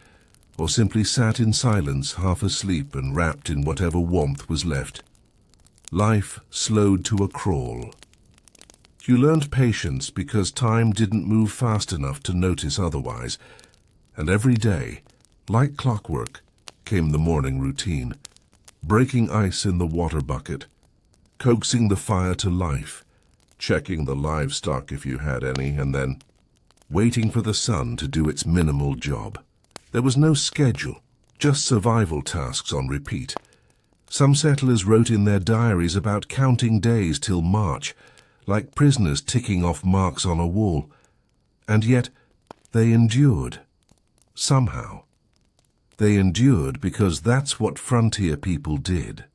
or simply sat in silence, half asleep and wrapped in whatever warmth was left. Life slowed to a crawl. You learned patience because time didn't move fast enough to notice otherwise, and every day, like clockwork, came the morning routine. Breaking ice in the water bucket, coaxing the fire to life, checking the livestock if you had any, and then waiting for the sun to do its minimal job. There was no schedule, just survival tasks on repeat. Some settlers wrote in their diaries about counting days till March, like prisoners ticking off marks on a wall. And yet, they endured. Somehow. They endured because that's what frontier people did.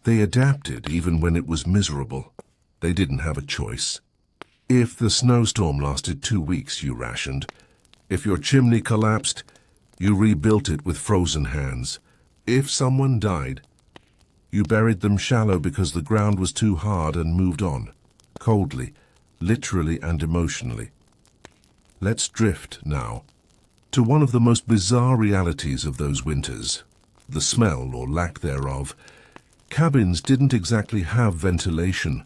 They adapted even when it was miserable. They didn't have a choice. If the snowstorm lasted 2 weeks, you rationed. If your chimney collapsed, you rebuilt it with frozen hands. If someone died, you buried them shallow because the ground was too hard and moved on, coldly, literally and emotionally. Let's drift now to one of the most bizarre realities of those winters, the smell or lack thereof. Cabins didn't exactly have ventilation.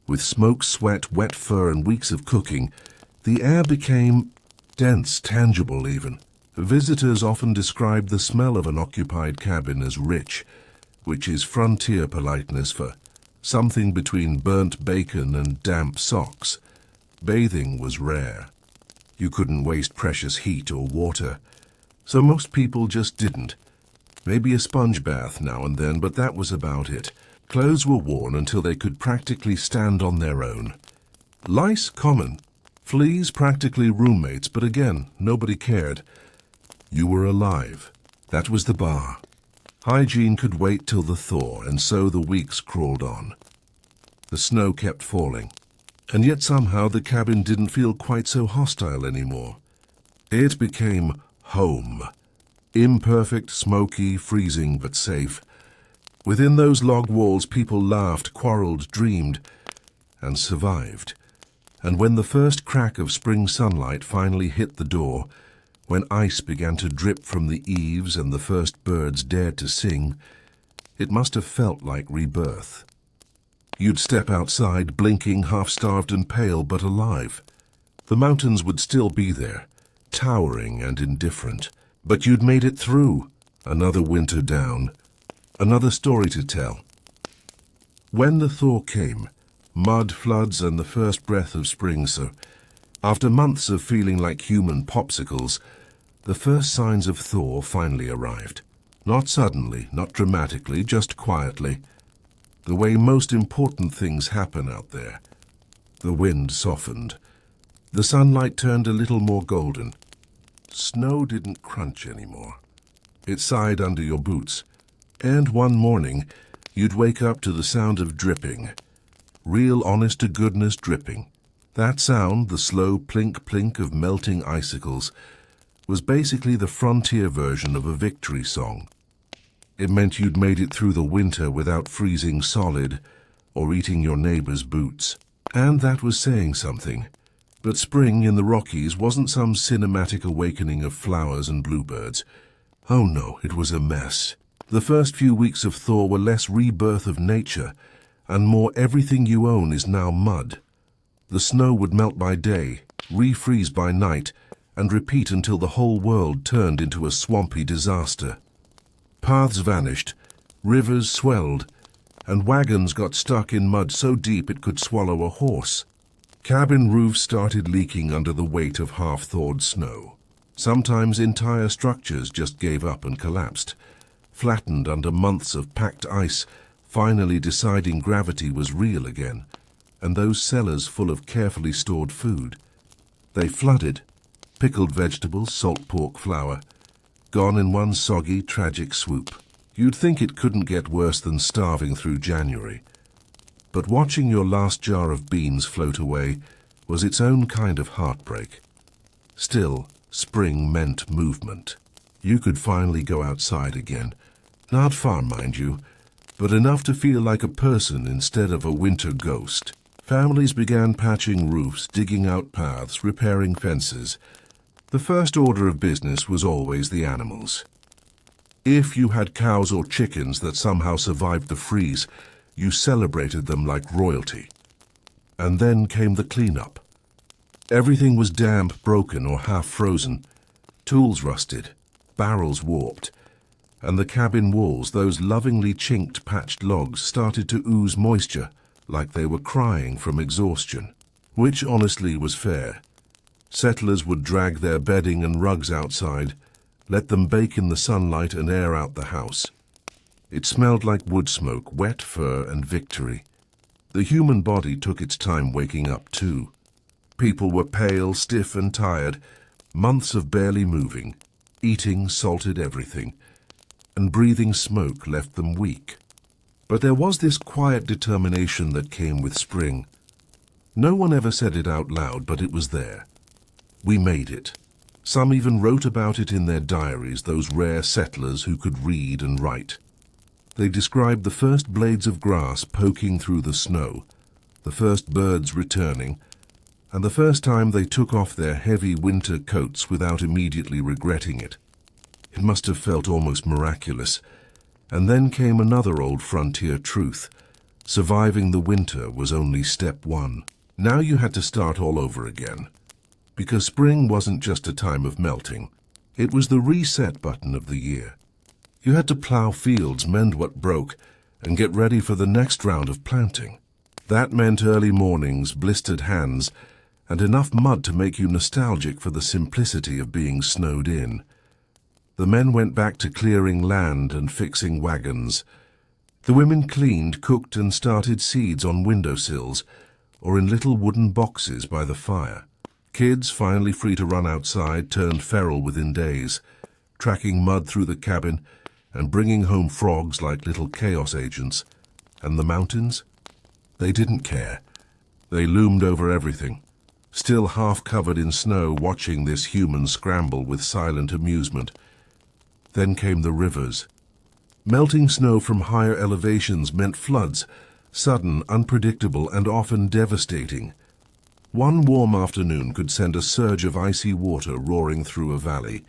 With smoke, sweat, wet fur, and weeks of cooking, the air became dense, tangible even. Visitors often described the smell of an occupied cabin as rich, which is frontier politeness for something between burnt bacon and damp socks. Bathing was rare. You couldn't waste precious heat or water, so most people just didn't. Maybe a sponge bath now and then, but that was about it. Clothes were worn until they could practically stand on their own. Lice common, fleas practically roommates, but again, nobody cared. You were alive. That was the bar. Hygiene could wait till the thaw, and so the weeks crawled on. The snow kept falling, and yet somehow the cabin didn't feel quite so hostile anymore. It became home. Imperfect, smoky, freezing, but safe. Within those log walls, people laughed, quarreled, dreamed, and survived. And when the first crack of spring sunlight finally hit the door, when ice began to drip from the eaves and the first birds dared to sing, it must have felt like rebirth. You'd step outside, blinking, half-starved and pale, but alive. The mountains would still be there, towering and indifferent. But you'd made it through. Another winter down. Another story to tell. When the thaw came, mud, floods, and the first breath of spring, so after months of feeling like human popsicles, the first signs of thaw finally arrived. Not suddenly, not dramatically, just quietly. The way most important things happen out there. The wind softened. The sunlight turned a little more golden. Snow didn't crunch anymore. It sighed under your boots. And one morning, you'd wake up to the sound of dripping. Real honest-to-goodness dripping. That sound, the slow plink-plink of melting icicles, was basically the frontier version of a victory song. It meant you'd made it through the winter without freezing solid or eating your neighbor's boots. And that was saying something. But spring in the Rockies wasn't some cinematic awakening of flowers and bluebirds. Oh no, it was a mess. The first few weeks of thaw were less rebirth of nature and more everything you own is now mud. The snow would melt by day, refreeze by night, and repeat until the whole world turned into a swampy disaster. Paths vanished, rivers swelled, and wagons got stuck in mud so deep it could swallow a horse. Cabin roofs started leaking under the weight of half-thawed snow. Sometimes entire structures just gave up and collapsed, flattened under months of packed ice, finally deciding gravity was real again, and those cellars full of carefully stored food. They flooded, pickled vegetables, salt pork flour, gone in one soggy, tragic swoop. You'd think it couldn't get worse than starving through January. But watching your last jar of beans float away was its own kind of heartbreak. Still, spring meant movement. You could finally go outside again. Not far, mind you, but enough to feel like a person instead of a winter ghost. Families began patching roofs, digging out paths, repairing fences. The first order of business was always the animals. If you had cows or chickens that somehow survived the freeze, you celebrated them like royalty. And then came the cleanup. Everything was damp, broken, or half frozen. Tools rusted, barrels warped, and the cabin walls, those lovingly chinked patched logs, started to ooze moisture, like they were crying from exhaustion. Which honestly was fair. Settlers would drag their bedding and rugs outside, let them bake in the sunlight and air out the house. It smelled like wood smoke, wet fur, and victory. The human body took its time waking up too. People were pale, stiff, and tired, months of barely moving, eating salted everything, and breathing smoke left them weak. But there was this quiet determination that came with spring. No one ever said it out loud, but it was there. We made it. Some even wrote about it in their diaries, those rare settlers who could read and write. They described the first blades of grass poking through the snow, the first birds returning, and the first time they took off their heavy winter coats without immediately regretting it. It must have felt almost miraculous. And then came another old frontier truth. Surviving the winter was only step one. Now you had to start all over again. Because spring wasn't just a time of melting. It was the reset button of the year. You had to plow fields, mend what broke, and get ready for the next round of planting. That meant early mornings, blistered hands, and enough mud to make you nostalgic for the simplicity of being snowed in. The men went back to clearing land and fixing wagons. The women cleaned, cooked, and started seeds on windowsills or in little wooden boxes by the fire. Kids, finally free to run outside, turned feral within days, tracking mud through the cabin and bringing home frogs like little chaos agents. And the mountains? They didn't care. They loomed over everything, still half covered in snow, watching this human scramble with silent amusement. Then came the rivers. Melting snow from higher elevations meant floods, sudden, unpredictable, and often devastating. One warm afternoon could send a surge of icy water roaring through a valley,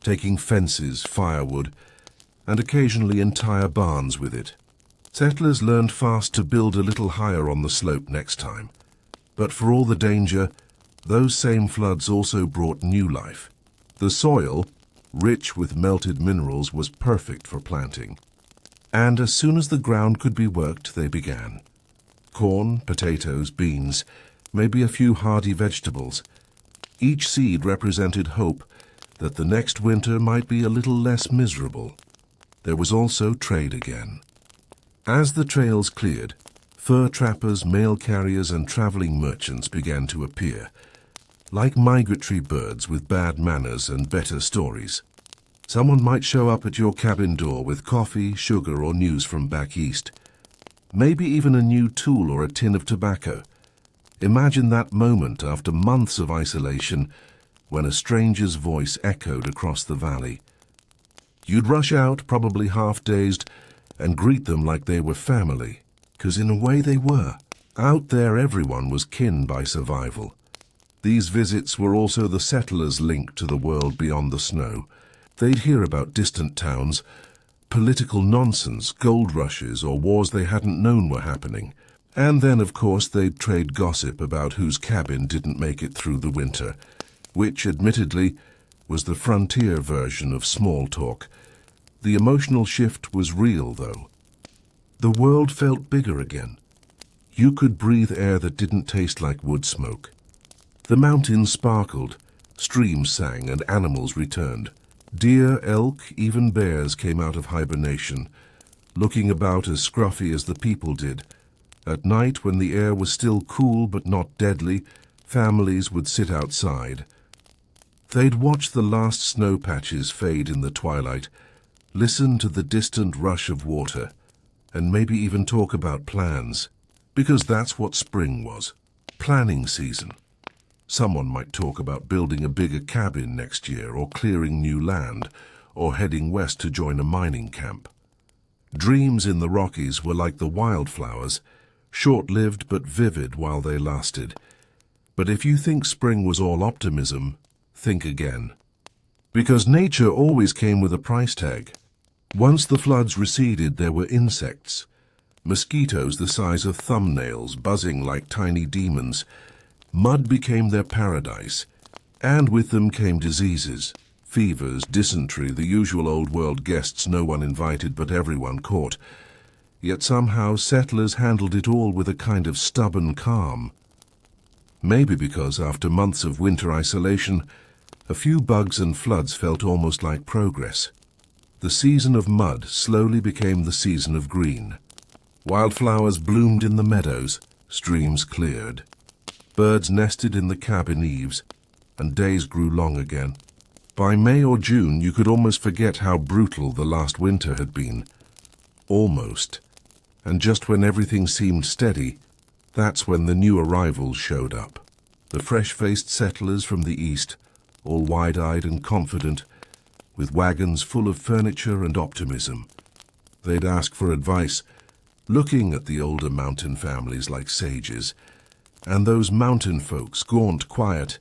taking fences, firewood, and occasionally entire barns with it. Settlers learned fast to build a little higher on the slope next time. But for all the danger, those same floods also brought new life. The soil, rich with melted minerals, was perfect for planting. And as soon as the ground could be worked, they began. Corn, potatoes, beans, maybe a few hardy vegetables. Each seed represented hope that the next winter might be a little less miserable. There was also trade again. As the trails cleared, fur trappers, mail carriers, and traveling merchants began to appear, like migratory birds with bad manners and better stories. Someone might show up at your cabin door with coffee, sugar, or news from back east. Maybe even a new tool or a tin of tobacco. Imagine that moment after months of isolation when a stranger's voice echoed across the valley. You'd rush out, probably half-dazed, and greet them like they were family, 'cause in a way they were. Out there everyone was kin by survival. These visits were also the settlers' link to the world beyond the snow. They'd hear about distant towns, political nonsense, gold rushes, or wars they hadn't known were happening. And then, of course, they'd trade gossip about whose cabin didn't make it through the winter, which, admittedly, was the frontier version of small talk. The emotional shift was real, though. The world felt bigger again. You could breathe air that didn't taste like wood smoke. The mountains sparkled, streams sang, and animals returned. Deer, elk, even bears came out of hibernation, looking about as scruffy as the people did. At night, when the air was still cool but not deadly, families would sit outside. They'd watch the last snow patches fade in the twilight, listen to the distant rush of water, and maybe even talk about plans, because that's what spring was, planning season. Someone might talk about building a bigger cabin next year, or clearing new land, or heading west to join a mining camp. Dreams in the Rockies were like the wildflowers, short-lived but vivid while they lasted. But if you think spring was all optimism, think again. Because nature always came with a price tag. Once the floods receded, there were insects. Mosquitoes the size of thumbnails, buzzing like tiny demons. Mud became their paradise, and with them came diseases, fevers, dysentery, the usual old-world guests no one invited but everyone caught. Yet somehow settlers handled it all with a kind of stubborn calm. Maybe because after months of winter isolation, a few bugs and floods felt almost like progress. The season of mud slowly became the season of green. Wildflowers bloomed in the meadows, streams cleared. Birds nested in the cabin eaves, and days grew long again. By May or June, you could almost forget how brutal the last winter had been. Almost. And just when everything seemed steady, that's when the new arrivals showed up. The fresh-faced settlers from the east, all wide-eyed and confident, with wagons full of furniture and optimism. They'd ask for advice, looking at the older mountain families like sages, and those mountain folks, gaunt, quiet,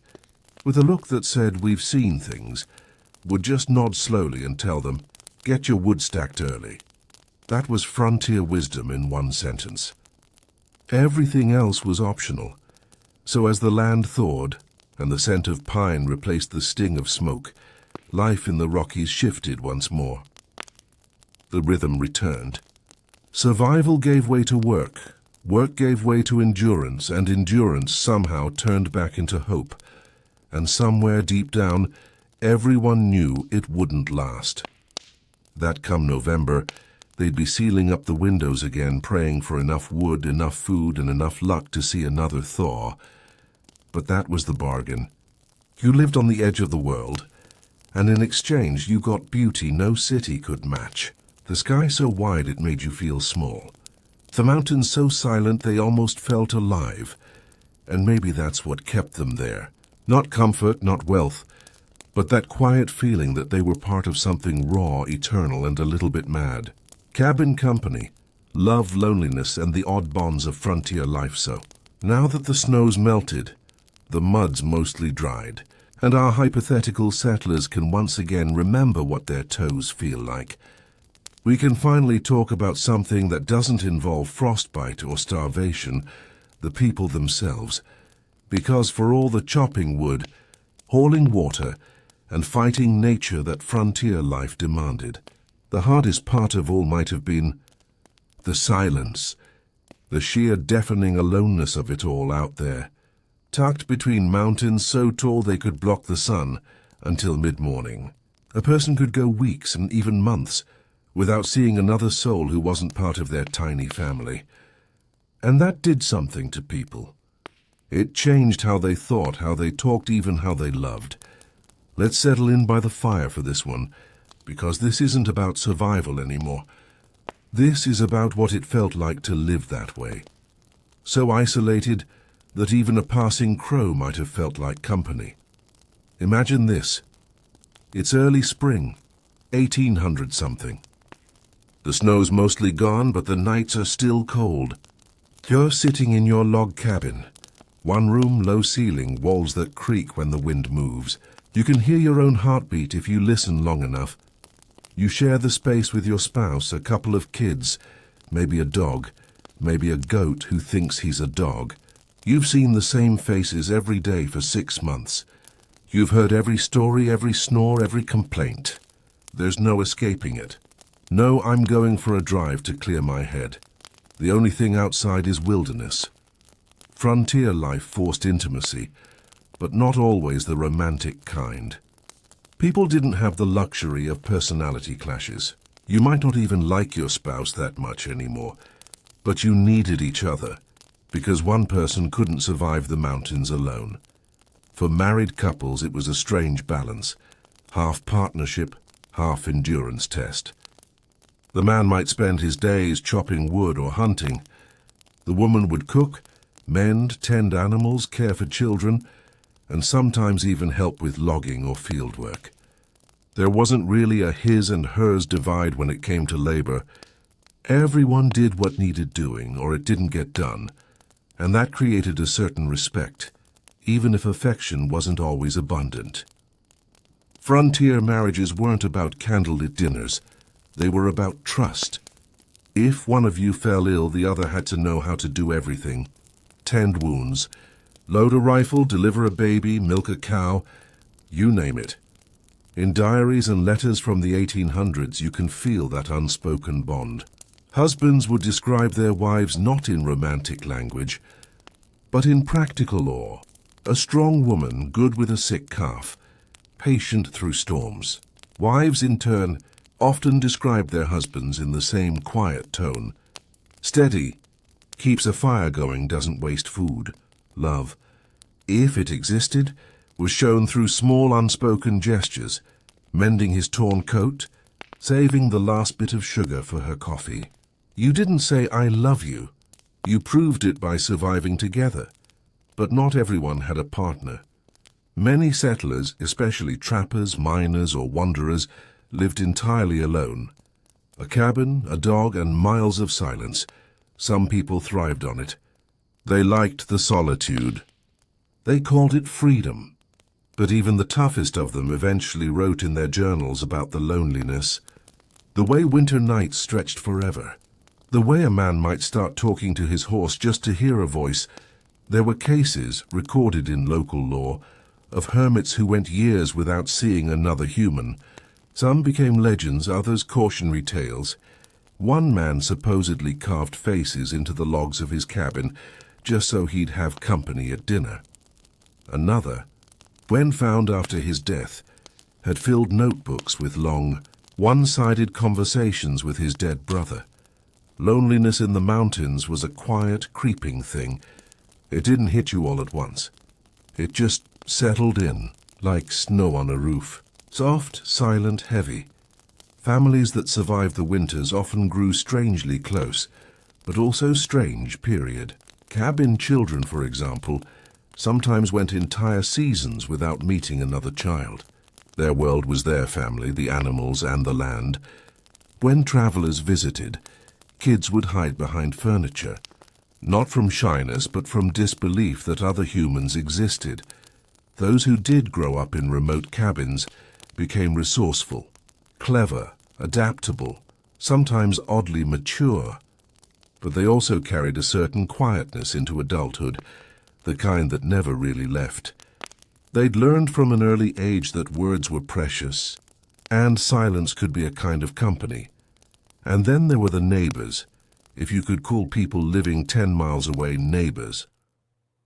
with a look that said, "We've seen things," would just nod slowly and tell them, "Get your wood stacked early." That was frontier wisdom in one sentence. Everything else was optional. So as the land thawed, and the scent of pine replaced the sting of smoke, life in the Rockies shifted once more. The rhythm returned. Survival gave way to work. Work gave way to endurance, and endurance somehow turned back into hope. And somewhere deep down, everyone knew it wouldn't last. That come November, they'd be sealing up the windows again, praying for enough wood, enough food, and enough luck to see another thaw. But that was the bargain. You lived on the edge of the world, and in exchange you got beauty no city could match. The sky so wide it made you feel small. The mountains so silent they almost felt alive. And maybe that's what kept them there. Not comfort, not wealth, but that quiet feeling that they were part of something raw, eternal, and a little bit mad. Cabin company, love, loneliness, and the odd bonds of frontier life so. Now that the snow's melted, the mud's mostly dried, and our hypothetical settlers can once again remember what their toes feel like. We can finally talk about something that doesn't involve frostbite or starvation, the people themselves. Because for all the chopping wood, hauling water, and fighting nature that frontier life demanded, The hardest part of all might have been the silence, the sheer deafening aloneness of it all out there, tucked between mountains so tall they could block the sun until mid-morning. A person could go weeks and even months without seeing another soul who wasn't part of their tiny family. And that did something to people. It changed how they thought, how they talked, even how they loved. Let's settle in by the fire for this one, because this isn't about survival anymore. This is about what it felt like to live that way. So isolated that even a passing crow might have felt like company. Imagine this. It's early spring, 1800-something. The snow's mostly gone, but the nights are still cold. You're sitting in your log cabin. One room, low ceiling, walls that creak when the wind moves. You can hear your own heartbeat if you listen long enough. You share the space with your spouse, a couple of kids, maybe a dog, maybe a goat who thinks he's a dog. You've seen the same faces every day for 6 months. You've heard every story, every snore, every complaint. There's no escaping it. No, I'm going for a drive to clear my head. The only thing outside is wilderness. Frontier life forced intimacy, but not always the romantic kind. People didn't have the luxury of personality clashes. You might not even like your spouse that much anymore, but you needed each other, because one person couldn't survive the mountains alone. For married couples, it was a strange balance, half partnership, half endurance test. The man might spend his days chopping wood or hunting. The woman would cook, mend, tend animals, care for children, and sometimes even help with logging or field work. There wasn't really a his and hers divide when it came to labor. Everyone did what needed doing, or it didn't get done, and that created a certain respect, even if affection wasn't always abundant. Frontier marriages weren't about candlelit dinners. They were about trust. If one of you fell ill, the other had to know how to do everything. Tend wounds, load a rifle, deliver a baby, milk a cow, you name it. In diaries and letters from the 1800s, you can feel that unspoken bond. Husbands would describe their wives not in romantic language, but in practical lore. A strong woman, good with a sick calf, patient through storms. Wives, in turn, often described their husbands in the same quiet tone. Steady, keeps a fire going, doesn't waste food. Love, if it existed, was shown through small unspoken gestures, mending his torn coat, saving the last bit of sugar for her coffee. You didn't say, "I love you." You proved it by surviving together. But not everyone had a partner. Many settlers, especially trappers, miners, or wanderers, lived entirely alone. A cabin, a dog, and miles of silence. Some people thrived on it. They liked the solitude. They called it freedom. But even the toughest of them eventually wrote in their journals about the loneliness. The way winter nights stretched forever. The way a man might start talking to his horse just to hear a voice. There were cases, recorded in local law, of hermits who went years without seeing another human. Some became legends, others cautionary tales. One man supposedly carved faces into the logs of his cabin just so he'd have company at dinner. Another, when found after his death, had filled notebooks with long, one-sided conversations with his dead brother. Loneliness in the mountains was a quiet, creeping thing. It didn't hit you all at once. It just settled in, like snow on a roof. Soft, silent, heavy. Families that survived the winters often grew strangely close, but also strange, period. Cabin children, for example, sometimes went entire seasons without meeting another child. Their world was their family, the animals and the land. When travelers visited, kids would hide behind furniture, not from shyness, but from disbelief that other humans existed. Those who did grow up in remote cabins became resourceful, clever, adaptable, sometimes oddly mature. But they also carried a certain quietness into adulthood, the kind that never really left. They'd learned from an early age that words were precious, And silence could be a kind of company. And then there were the neighbors, if you could call people living 10 miles away neighbors.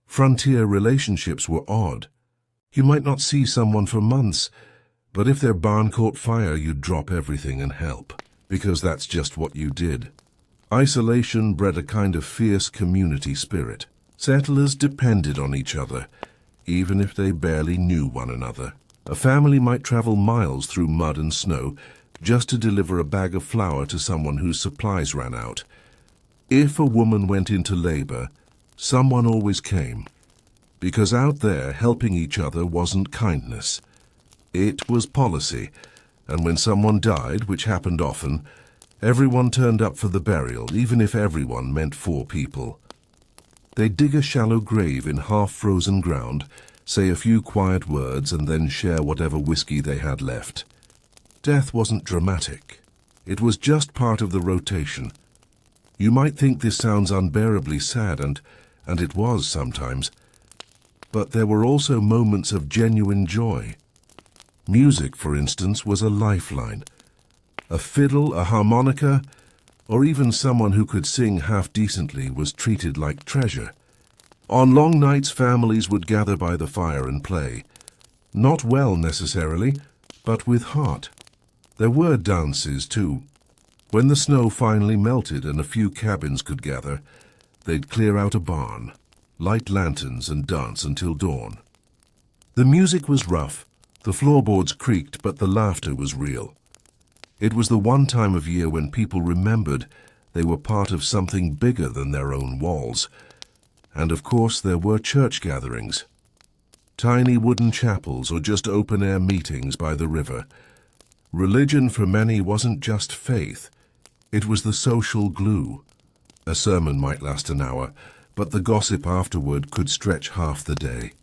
Frontier relationships were odd. You might not see someone for months, but if their barn caught fire, you'd drop everything and help, because that's just what you did. Isolation bred a kind of fierce community spirit. Settlers depended on each other, even if they barely knew one another. A family might travel miles through mud and snow just to deliver a bag of flour to someone whose supplies ran out. If a woman went into labor, someone always came, because out there helping each other wasn't kindness. It was policy, and when someone died, which happened often, everyone turned up for the burial, even if everyone meant 4 people. They'd dig a shallow grave in half-frozen ground, say a few quiet words, and then share whatever whiskey they had left. Death wasn't dramatic. It was just part of the rotation. You might think this sounds unbearably sad, and it was sometimes, but there were also moments of genuine joy. Music, for instance, was a lifeline. A fiddle, a harmonica, or even someone who could sing half-decently was treated like treasure. On long nights, families would gather by the fire and play. Not well, necessarily, but with heart. There were dances, too. When the snow finally melted and a few cabins could gather, they'd clear out a barn, light lanterns, and dance until dawn. The music was rough. The floorboards creaked, but the laughter was real. It was the one time of year when people remembered they were part of something bigger than their own walls. And of course there were church gatherings. Tiny wooden chapels or just open-air meetings by the river. Religion for many wasn't just faith. It was the social glue. A sermon might last an hour, but the gossip afterward could stretch half the day.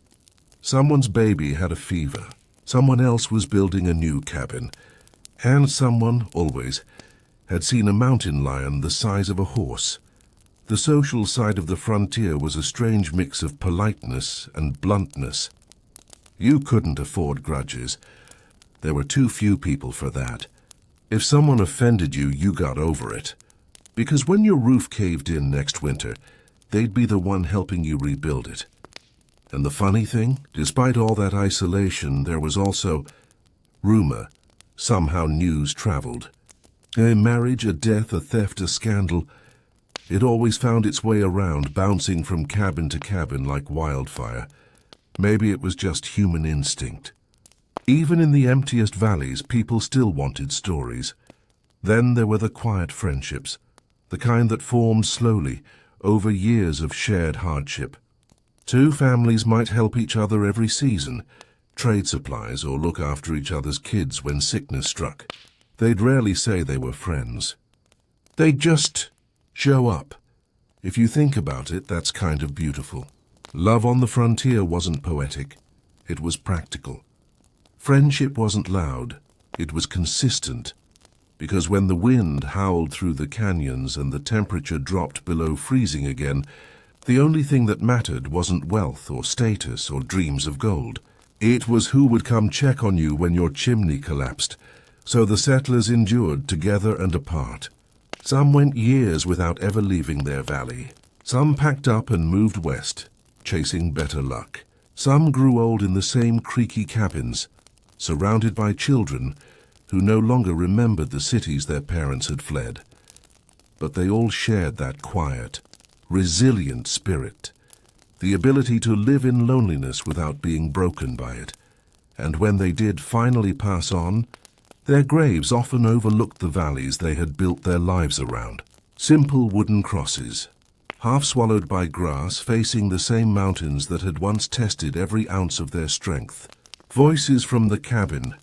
Someone's baby had a fever. Someone else was building a new cabin, and someone, always, had seen a mountain lion the size of a horse. The social side of the frontier was a strange mix of politeness and bluntness. You couldn't afford grudges. There were too few people for that. If someone offended you, you got over it. Because when your roof caved in next winter, they'd be the one helping you rebuild it. And the funny thing, despite all that isolation, there was also rumor. Somehow news traveled. A marriage, a death, a theft, a scandal. It always found its way around, bouncing from cabin to cabin like wildfire. Maybe it was just human instinct. Even in the emptiest valleys, people still wanted stories. Then there were the quiet friendships, the kind that formed slowly, over years of shared hardship. 2 families might help each other every season, trade supplies or look after each other's kids when sickness struck. They'd rarely say they were friends. They'd just show up. If you think about it, that's kind of beautiful. Love on the frontier wasn't poetic. It was practical. Friendship wasn't loud. It was consistent. Because when the wind howled through the canyons and the temperature dropped below freezing again, the only thing that mattered wasn't wealth or status or dreams of gold. It was who would come check on you when your chimney collapsed. So the settlers endured together and apart. Some went years without ever leaving their valley. Some packed up and moved west, chasing better luck. Some grew old in the same creaky cabins, surrounded by children who no longer remembered the cities their parents had fled. But they all shared that quiet, resilient spirit, the ability to live in loneliness without being broken by it. And when they did finally pass on, their graves often overlooked the valleys they had built their lives around. Simple wooden crosses, half swallowed by grass, facing the same mountains that had once tested every ounce of their strength. Voices from the cabin,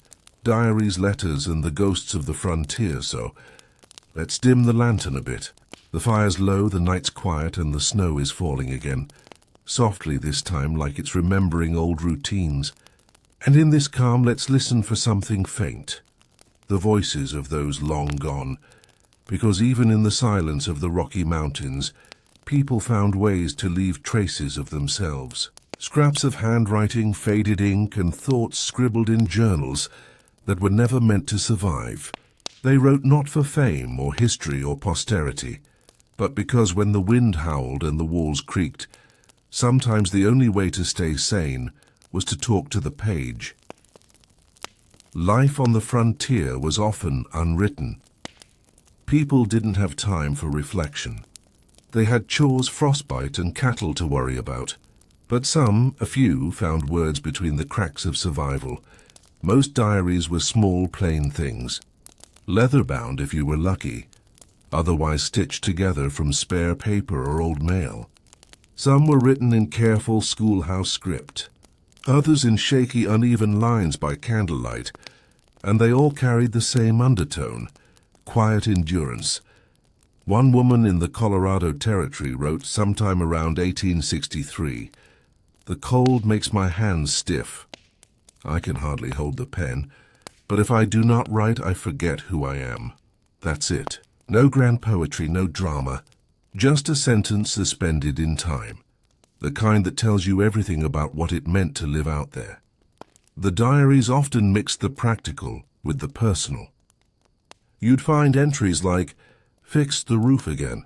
diaries, letters, and the ghosts of the frontier. So let's dim the lantern a bit. The fire's low, the night's quiet, and the snow is falling again. Softly this time, like it's remembering old routines. And in this calm, let's listen for something faint. The voices of those long gone. Because even in the silence of the Rocky Mountains, people found ways to leave traces of themselves. Scraps of handwriting, faded ink, and thoughts scribbled in journals that were never meant to survive. They wrote not for fame or history or posterity, but because when the wind howled and the walls creaked, sometimes the only way to stay sane was to talk to the page. Life on the frontier was often unwritten. People didn't have time for reflection. They had chores, frostbite, and cattle to worry about. But a few, found words between the cracks of survival. Most diaries were small, plain things. Leather-bound if you were lucky, otherwise stitched together from spare paper or old mail. Some were written in careful schoolhouse script, others in shaky, uneven lines by candlelight, and they all carried the same undertone, quiet endurance. One woman in the Colorado Territory wrote sometime around 1863, "The cold makes my hands stiff. I can hardly hold the pen, but if I do not write, I forget who I am." That's it. No grand poetry, no drama, just a sentence suspended in time, the kind that tells you everything about what it meant to live out there. The diaries often mixed the practical with the personal. You'd find entries like, "Fixed the roof again.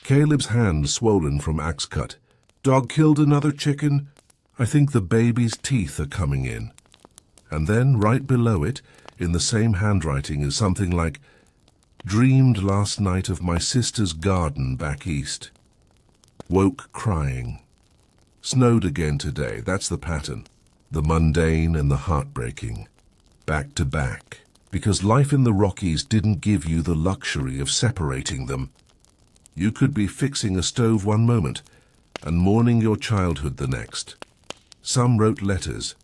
Caleb's hand swollen from axe cut. Dog killed another chicken. I think the baby's teeth are coming in." And then right below it, in the same handwriting, is something like, "Dreamed last night of my sister's garden back east. Woke crying. Snowed again today." That's the pattern. The mundane and the heartbreaking. Back to back. Because life in the Rockies didn't give you the luxury of separating them. You could be fixing a stove one moment and mourning your childhood the next. Some wrote letters,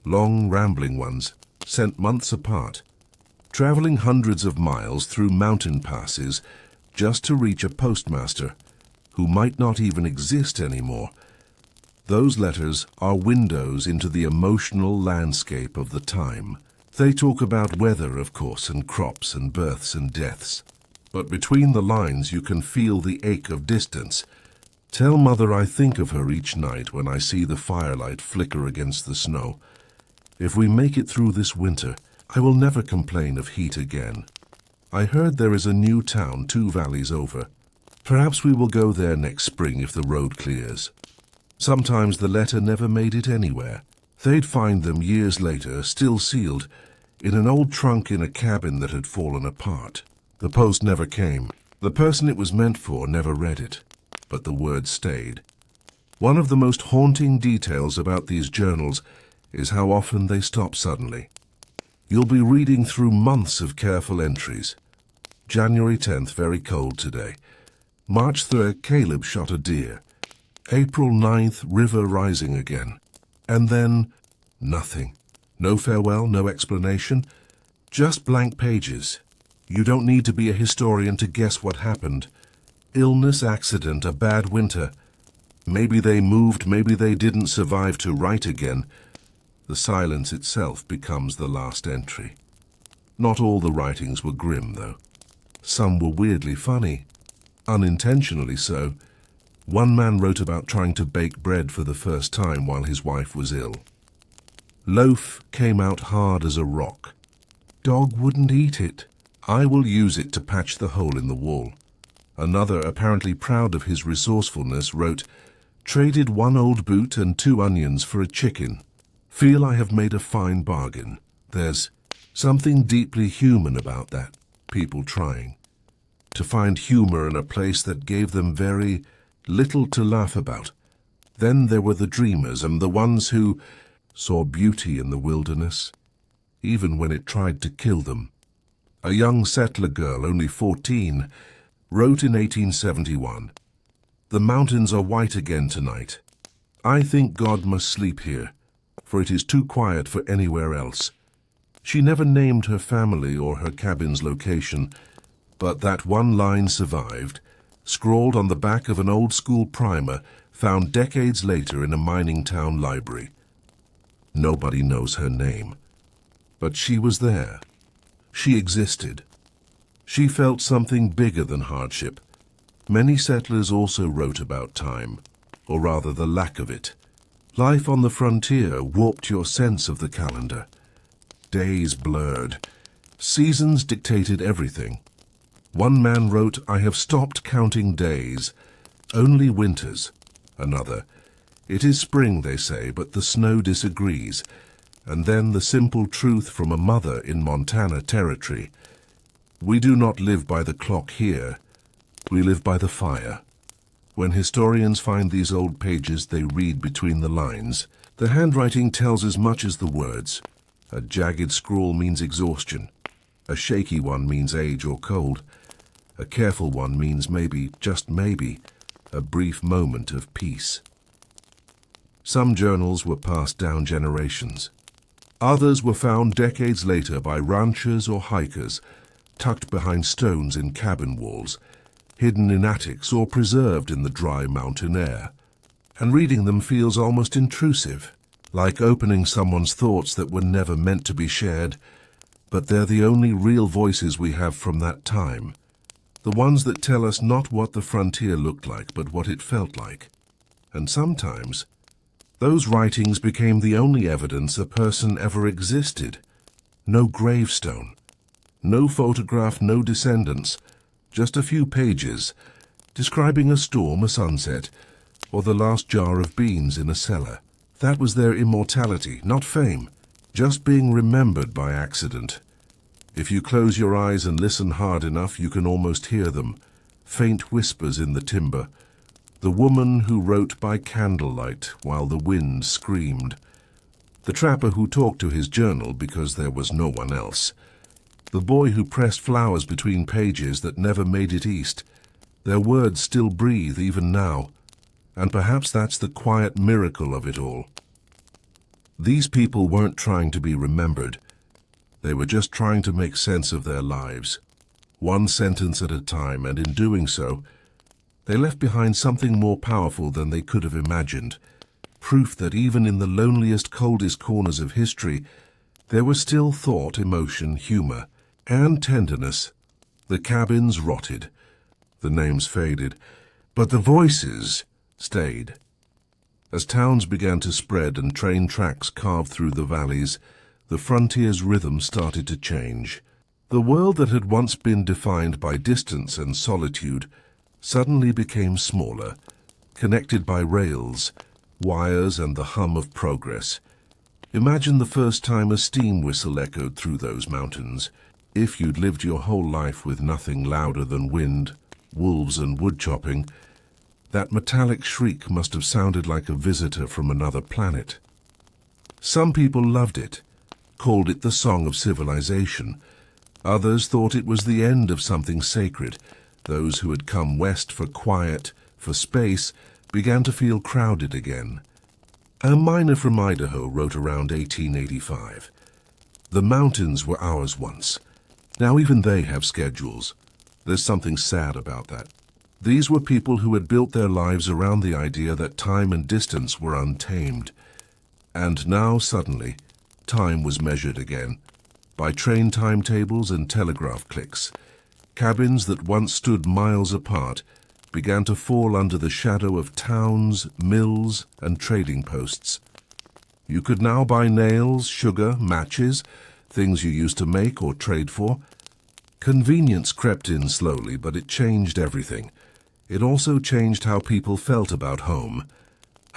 long rambling ones, sent months apart, traveling hundreds of miles through mountain passes just to reach a postmaster who might not even exist anymore. Those letters are windows into the emotional landscape of the time. They talk about weather, of course, and crops and births and deaths. But between the lines you can feel the ache of distance. "Tell Mother I think of her each night when I see the firelight flicker against the snow. If we make it through this winter, I will never complain of heat again. I heard there is a new town 2 valleys over. Perhaps we will go there next spring if the road clears." Sometimes the letter never made it anywhere. They'd find them years later, still sealed, in an old trunk in a cabin that had fallen apart. The post never came. The person it was meant for never read it, but the word stayed. One of the most haunting details about these journals is how often they stop suddenly. You'll be reading through months of careful entries. January 10th, very cold today. March 3rd, Caleb shot a deer. April 9th, river rising again. And then, nothing. No farewell, no explanation, just blank pages. You don't need to be a historian to guess what happened. Illness, accident, a bad winter. Maybe they moved, maybe they didn't survive to write again. The silence itself becomes the last entry. Not all the writings were grim, though. Some were weirdly funny, unintentionally so. One man wrote about trying to bake bread for the first time while his wife was ill. Loaf came out hard as a rock. Dog wouldn't eat it. I will use it to patch the hole in the wall. Another, apparently proud of his resourcefulness, wrote, "Traded 1 old boot and 2 onions for a chicken. Feel I have made a fine bargain." There's something deeply human about that, people trying to find humor in a place that gave them very little to laugh about. Then there were the dreamers and the ones who saw beauty in the wilderness, even when it tried to kill them. A young settler girl, only 14, wrote in 1871, "The mountains are white again tonight. I think God must sleep here, for it is too quiet for anywhere else." She never named her family or her cabin's location, but that one line survived, scrawled on the back of an old-school primer found decades later in a mining town library. Nobody knows her name, but she was there. She existed. She felt something bigger than hardship. Many settlers also wrote about time, or rather the lack of it. Life on the frontier warped your sense of the calendar. Days blurred. Seasons dictated everything. One man wrote, "I have stopped counting days. Only winters." Another, "It is spring, they say, but the snow disagrees." And then the simple truth from a mother in Montana Territory. "We do not live by the clock here. We live by the fire." When historians find these old pages, they read between the lines. The handwriting tells as much as the words. A jagged scrawl means exhaustion. A shaky one means age or cold. A careful one means maybe, just maybe, a brief moment of peace. Some journals were passed down generations. Others were found decades later by ranchers or hikers, tucked behind stones in cabin walls, hidden in attics or preserved in the dry mountain air. And reading them feels almost intrusive, like opening someone's thoughts that were never meant to be shared, but they're the only real voices we have from that time. The ones that tell us not what the frontier looked like, but what it felt like. And sometimes, those writings became the only evidence a person ever existed. No gravestone, no photograph, no descendants, just a few pages describing a storm, a sunset, or the last jar of beans in a cellar. That was their immortality, not fame, just being remembered by accident. If you close your eyes and listen hard enough, you can almost hear them, faint whispers in the timber. The woman who wrote by candlelight while the wind screamed. The trapper who talked to his journal because there was no one else. The boy who pressed flowers between pages that never made it east. Their words still breathe even now, and perhaps that's the quiet miracle of it all. These people weren't trying to be remembered. They were just trying to make sense of their lives, one sentence at a time, and in doing so, they left behind something more powerful than they could have imagined. Proof that even in the loneliest, coldest corners of history, there was still thought, emotion, humor, and tenderness. The cabins rotted, the names faded, but the voices stayed. As towns began to spread and train tracks carved through the valleys, the frontier's rhythm started to change. The world that had once been defined by distance and solitude suddenly became smaller, connected by rails, wires, and the hum of progress. Imagine the first time a steam whistle echoed through those mountains. If you'd lived your whole life with nothing louder than wind, wolves, and wood chopping, that metallic shriek must have sounded like a visitor from another planet. Some people loved it, called it the song of civilization. Others thought it was the end of something sacred. Those who had come west for quiet, for space, began to feel crowded again. A miner from Idaho wrote around 1885, "The mountains were ours once. Now even they have schedules. There's something sad about that." These were people who had built their lives around the idea that time and distance were untamed. And now, suddenly, time was measured again, by train timetables and telegraph clicks. Cabins that once stood miles apart began to fall under the shadow of towns, mills, and trading posts. You could now buy nails, sugar, matches, things you used to make or trade for. Convenience crept in slowly, but it changed everything. It also changed how people felt about home.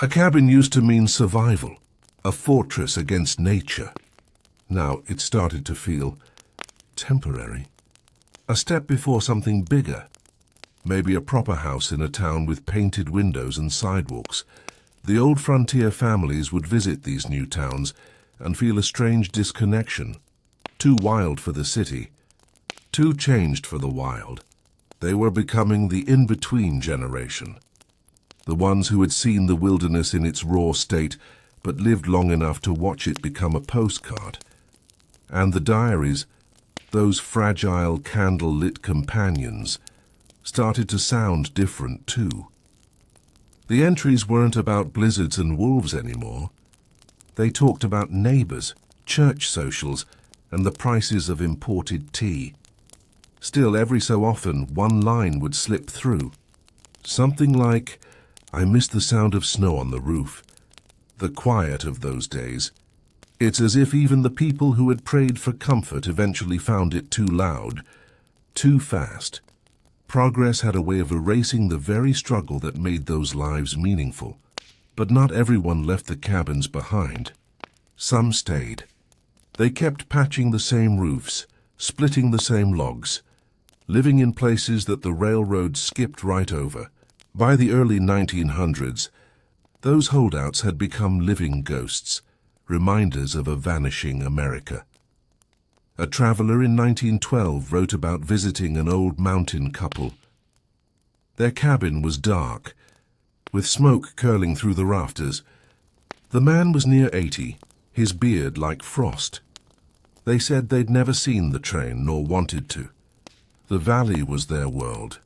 A cabin used to mean survival, a fortress against nature. Now it started to feel temporary. A step before something bigger. Maybe a proper house in a town with painted windows and sidewalks. The old frontier families would visit these new towns and feel a strange disconnection. Too wild for the city. Too changed for the wild. They were becoming the in-between generation. The ones who had seen the wilderness in its raw state, but lived long enough to watch it become a postcard. And the diaries, those fragile candle-lit companions, started to sound different too. The entries weren't about blizzards and wolves anymore. They talked about neighbors, church socials, and the prices of imported tea. Still, every so often, one line would slip through. Something like, "I miss the sound of snow on the roof, the quiet of those days, It's as if even the people who had prayed for comfort eventually found it too loud, too fast. Progress had a way of erasing the very struggle that made those lives meaningful. But not everyone left the cabins behind. Some stayed. They kept patching the same roofs, splitting the same logs, living in places that the railroad skipped right over. By the early 1900s, those holdouts had become living ghosts, reminders of a vanishing America. A traveler in 1912 wrote about visiting an old mountain couple. Their cabin was dark, with smoke curling through the rafters. The man was near 80, his beard like frost. They said they'd never seen the train nor wanted to. The valley was their world.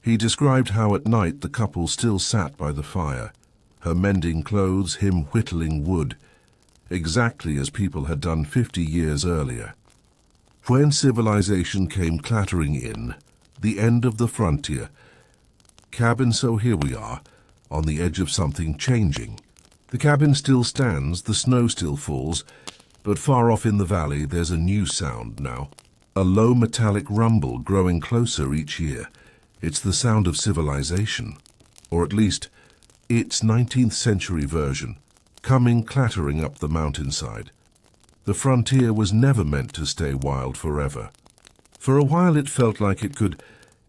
He described how at night the couple still sat by the fire, her mending clothes, him whittling wood, exactly as people had done 50 years earlier. When civilization came clattering in, the end of the frontier, cabin, so here we are, on the edge of something changing. The cabin still stands, the snow still falls, but far off in the valley there's a new sound now. A low metallic rumble growing closer each year. It's the sound of civilization, or at least its 19th century version, coming clattering up the mountainside. The frontier was never meant to stay wild forever. For a while it felt like it could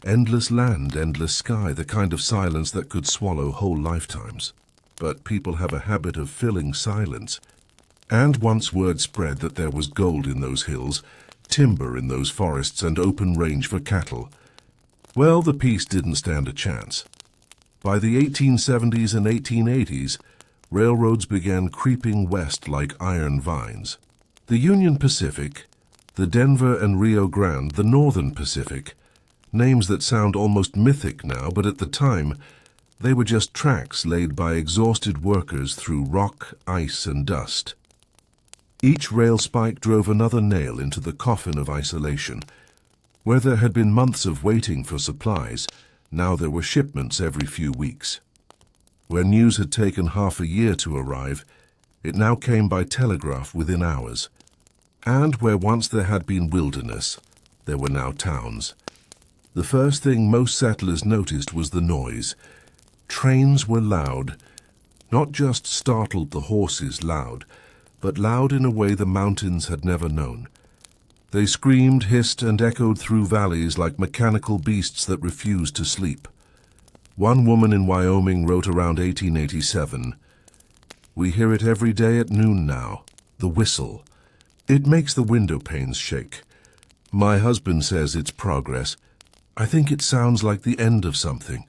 endless land, endless sky, the kind of silence that could swallow whole lifetimes. But people have a habit of filling silence. And once word spread that there was gold in those hills, timber in those forests, and open range for cattle, well, the peace didn't stand a chance. By the 1870s and 1880s, railroads began creeping west like iron vines. The Union Pacific, the Denver and Rio Grande, the Northern Pacific, names that sound almost mythic now, but at the time, they were just tracks laid by exhausted workers through rock, ice, and dust. Each rail spike drove another nail into the coffin of isolation. Where there had been months of waiting for supplies, now there were shipments every few weeks. Where news had taken half a year to arrive, it now came by telegraph within hours. And where once there had been wilderness, there were now towns. The first thing most settlers noticed was the noise. Trains were loud, not just startled the horses loud, but loud in a way the mountains had never known. They screamed, hissed, and echoed through valleys like mechanical beasts that refused to sleep. One woman in Wyoming wrote around 1887, "We hear it every day at noon now, the whistle. It makes the window panes shake. My husband says it's progress. I think it sounds like the end of something."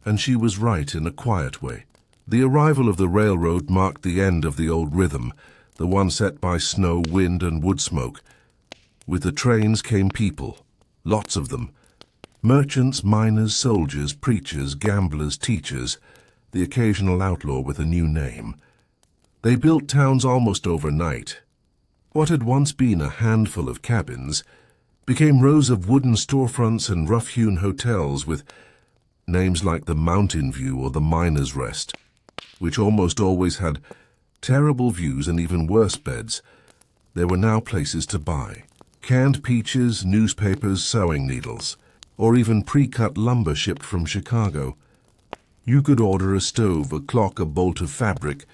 And she was right in a quiet way. The arrival of the railroad marked the end of the old rhythm, the one set by snow, wind, and wood smoke. With the trains came people, lots of them. Merchants, miners, soldiers, preachers, gamblers, teachers, the occasional outlaw with a new name. They built towns almost overnight. What had once been a handful of cabins became rows of wooden storefronts and rough-hewn hotels with names like the Mountain View or the Miner's Rest, which almost always had terrible views and even worse beds. There were now places to buy. Canned peaches, newspapers, sewing needles, or even pre-cut lumber shipped from Chicago. You could order a stove, a clock, a bolt of fabric,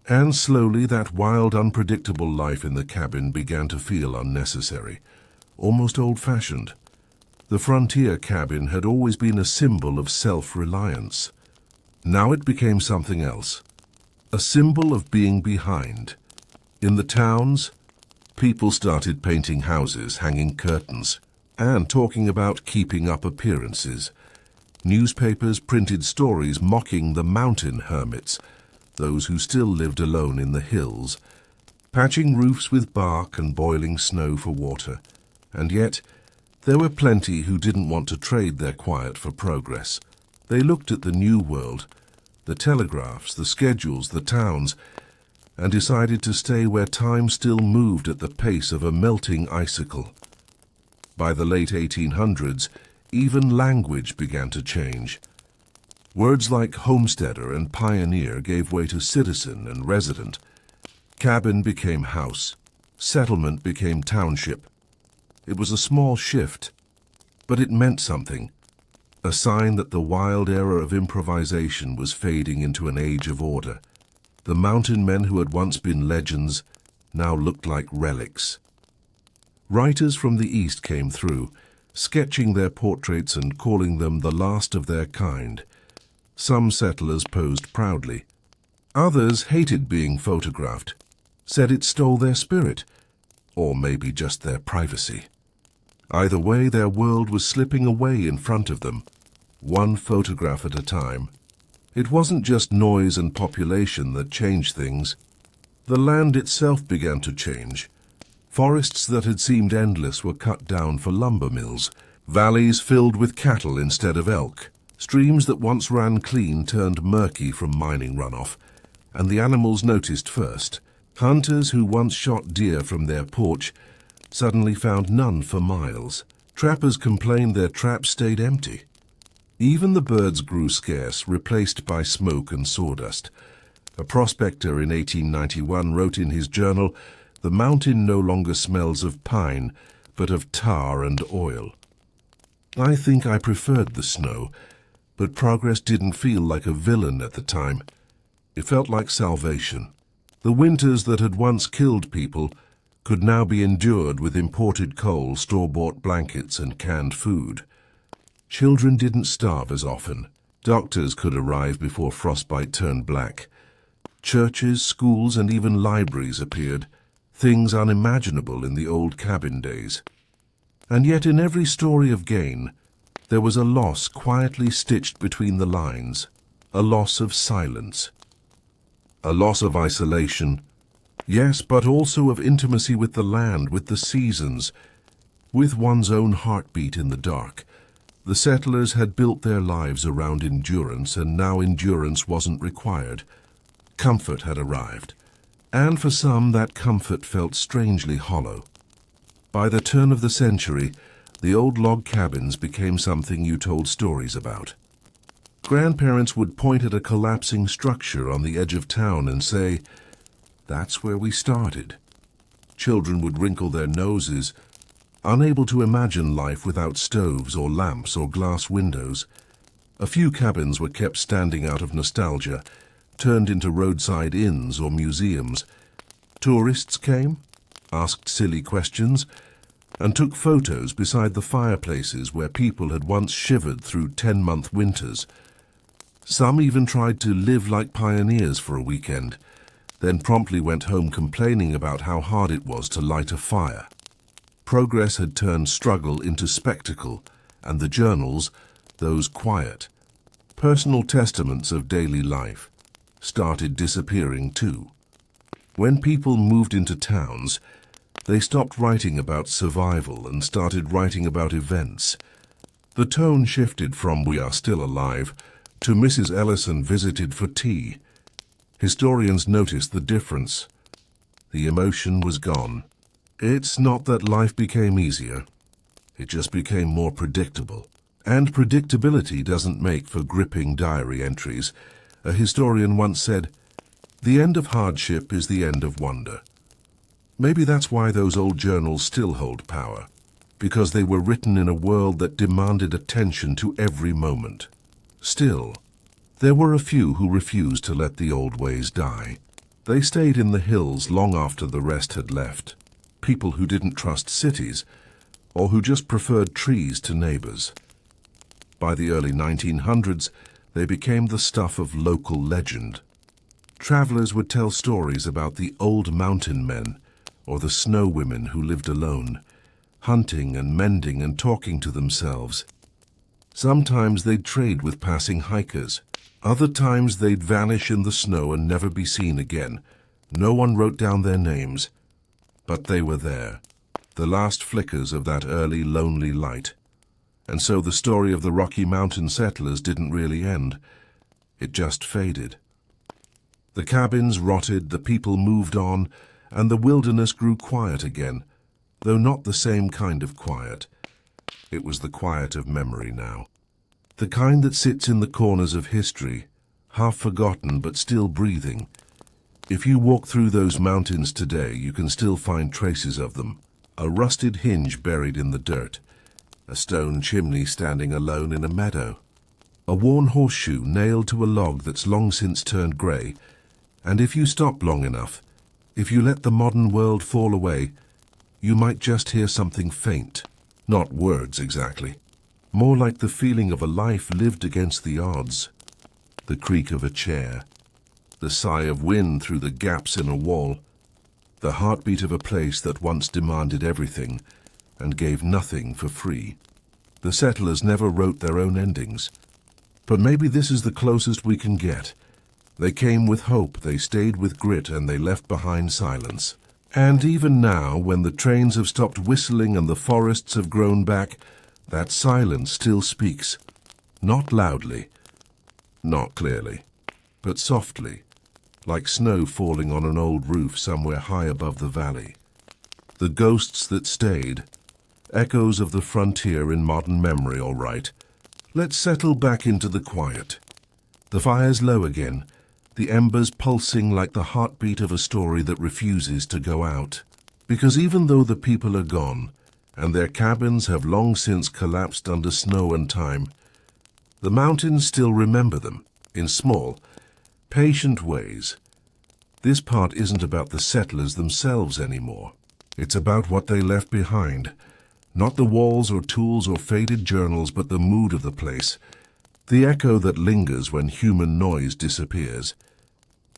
and slowly that wild, unpredictable life in the cabin began to feel unnecessary, almost old-fashioned. The frontier cabin had always been a symbol of self-reliance. Now it became something else, a symbol of being behind. In the towns, people started painting houses, hanging curtains, and talking about keeping up appearances. Newspapers printed stories mocking the mountain hermits, those who still lived alone in the hills, patching roofs with bark and boiling snow for water. And yet, there were plenty who didn't want to trade their quiet for progress. They looked at the new world, the telegraphs, the schedules, the towns, and decided to stay where time still moved at the pace of a melting icicle. By the late 1800s, even language began to change. Words like homesteader and pioneer gave way to citizen and resident. Cabin became house. Settlement became township. It was a small shift, but it meant something. A sign that the wild era of improvisation was fading into an age of order. The mountain men who had once been legends now looked like relics. Writers from the East came through, sketching their portraits and calling them the last of their kind. Some settlers posed proudly. Others hated being photographed, said it stole their spirit, or maybe just their privacy. Either way, their world was slipping away in front of them, one photograph at a time. It wasn't just noise and population that changed things. The land itself began to change. Forests that had seemed endless were cut down for lumber mills, valleys filled with cattle instead of elk, streams that once ran clean turned murky from mining runoff, and the animals noticed first. Hunters who once shot deer from their porch suddenly found none for miles. Trappers complained their traps stayed empty. Even the birds grew scarce, replaced by smoke and sawdust. A prospector in 1891 wrote in his journal, "The mountain no longer smells of pine, but of tar and oil." I think I preferred the snow, but progress didn't feel like a villain at the time. It felt like salvation. The winters that had once killed people could now be endured with imported coal, store-bought blankets, and canned food. Children didn't starve as often. Doctors could arrive before frostbite turned black. Churches, schools, and even libraries appeared, things unimaginable in the old cabin days. And yet in every story of gain, there was a loss quietly stitched between the lines, a loss of silence. A loss of isolation, yes, but also of intimacy with the land, with the seasons, with one's own heartbeat in the dark. The settlers had built their lives around endurance, and now endurance wasn't required. Comfort had arrived, and for some that comfort felt strangely hollow. By the turn of the century, the old log cabins became something you told stories about. Grandparents would point at a collapsing structure on the edge of town and say, "That's where we started." Children would wrinkle their noses, unable to imagine life without stoves or lamps or glass windows. A few cabins were kept standing out of nostalgia, turned into roadside inns or museums. Tourists came, asked silly questions, and took photos beside the fireplaces where people had once shivered through 10-month winters. Some even tried to live like pioneers for a weekend, then promptly went home complaining about how hard it was to light a fire. Progress had turned struggle into spectacle, and the journals, those quiet, personal testaments of daily life, started disappearing too. When people moved into towns, they stopped writing about survival and started writing about events. The tone shifted from "We are still alive" to "Mrs. Ellison visited for tea." Historians noticed the difference. The emotion was gone. It's not that life became easier. It just became more predictable. And predictability doesn't make for gripping diary entries. A historian once said, "The end of hardship is the end of wonder." Maybe that's why those old journals still hold power, because they were written in a world that demanded attention to every moment. Still, there were a few who refused to let the old ways die. They stayed in the hills long after the rest had left. People who didn't trust cities, or who just preferred trees to neighbors. By the early 1900s, they became the stuff of local legend. Travelers would tell stories about the old mountain men, or the snow women who lived alone, hunting and mending and talking to themselves. Sometimes they'd trade with passing hikers. Other times they'd vanish in the snow and never be seen again. No one wrote down their names, but they were there, the last flickers of that early lonely light. And so the story of the Rocky Mountain settlers didn't really end. It just faded. The cabins rotted, the people moved on, and the wilderness grew quiet again, though not the same kind of quiet. It was the quiet of memory now. The kind that sits in the corners of history, half forgotten but still breathing. If you walk through those mountains today, you can still find traces of them. A rusted hinge buried in the dirt, a stone chimney standing alone in a meadow, a worn horseshoe nailed to a log that's long since turned grey, and if you stop long enough, if you let the modern world fall away, you might just hear something faint. Not words exactly, more like the feeling of a life lived against the odds. The creak of a chair, the sigh of wind through the gaps in a wall, the heartbeat of a place that once demanded everything and gave nothing for free. The settlers never wrote their own endings, but maybe this is the closest we can get. They came with hope, they stayed with grit, and they left behind silence. And even now, when the trains have stopped whistling and the forests have grown back, that silence still speaks. Not loudly, not clearly, but softly, like snow falling on an old roof somewhere high above the valley. The ghosts that stayed, echoes of the frontier in modern memory, all right. Let's settle back into the quiet. The fire's low again, the embers pulsing like the heartbeat of a story that refuses to go out. Because even though the people are gone, and their cabins have long since collapsed under snow and time, the mountains still remember them, in small, patient ways. This part isn't about the settlers themselves anymore. It's about what they left behind. Not the walls or tools or faded journals, but the mood of the place. The echo that lingers when human noise disappears.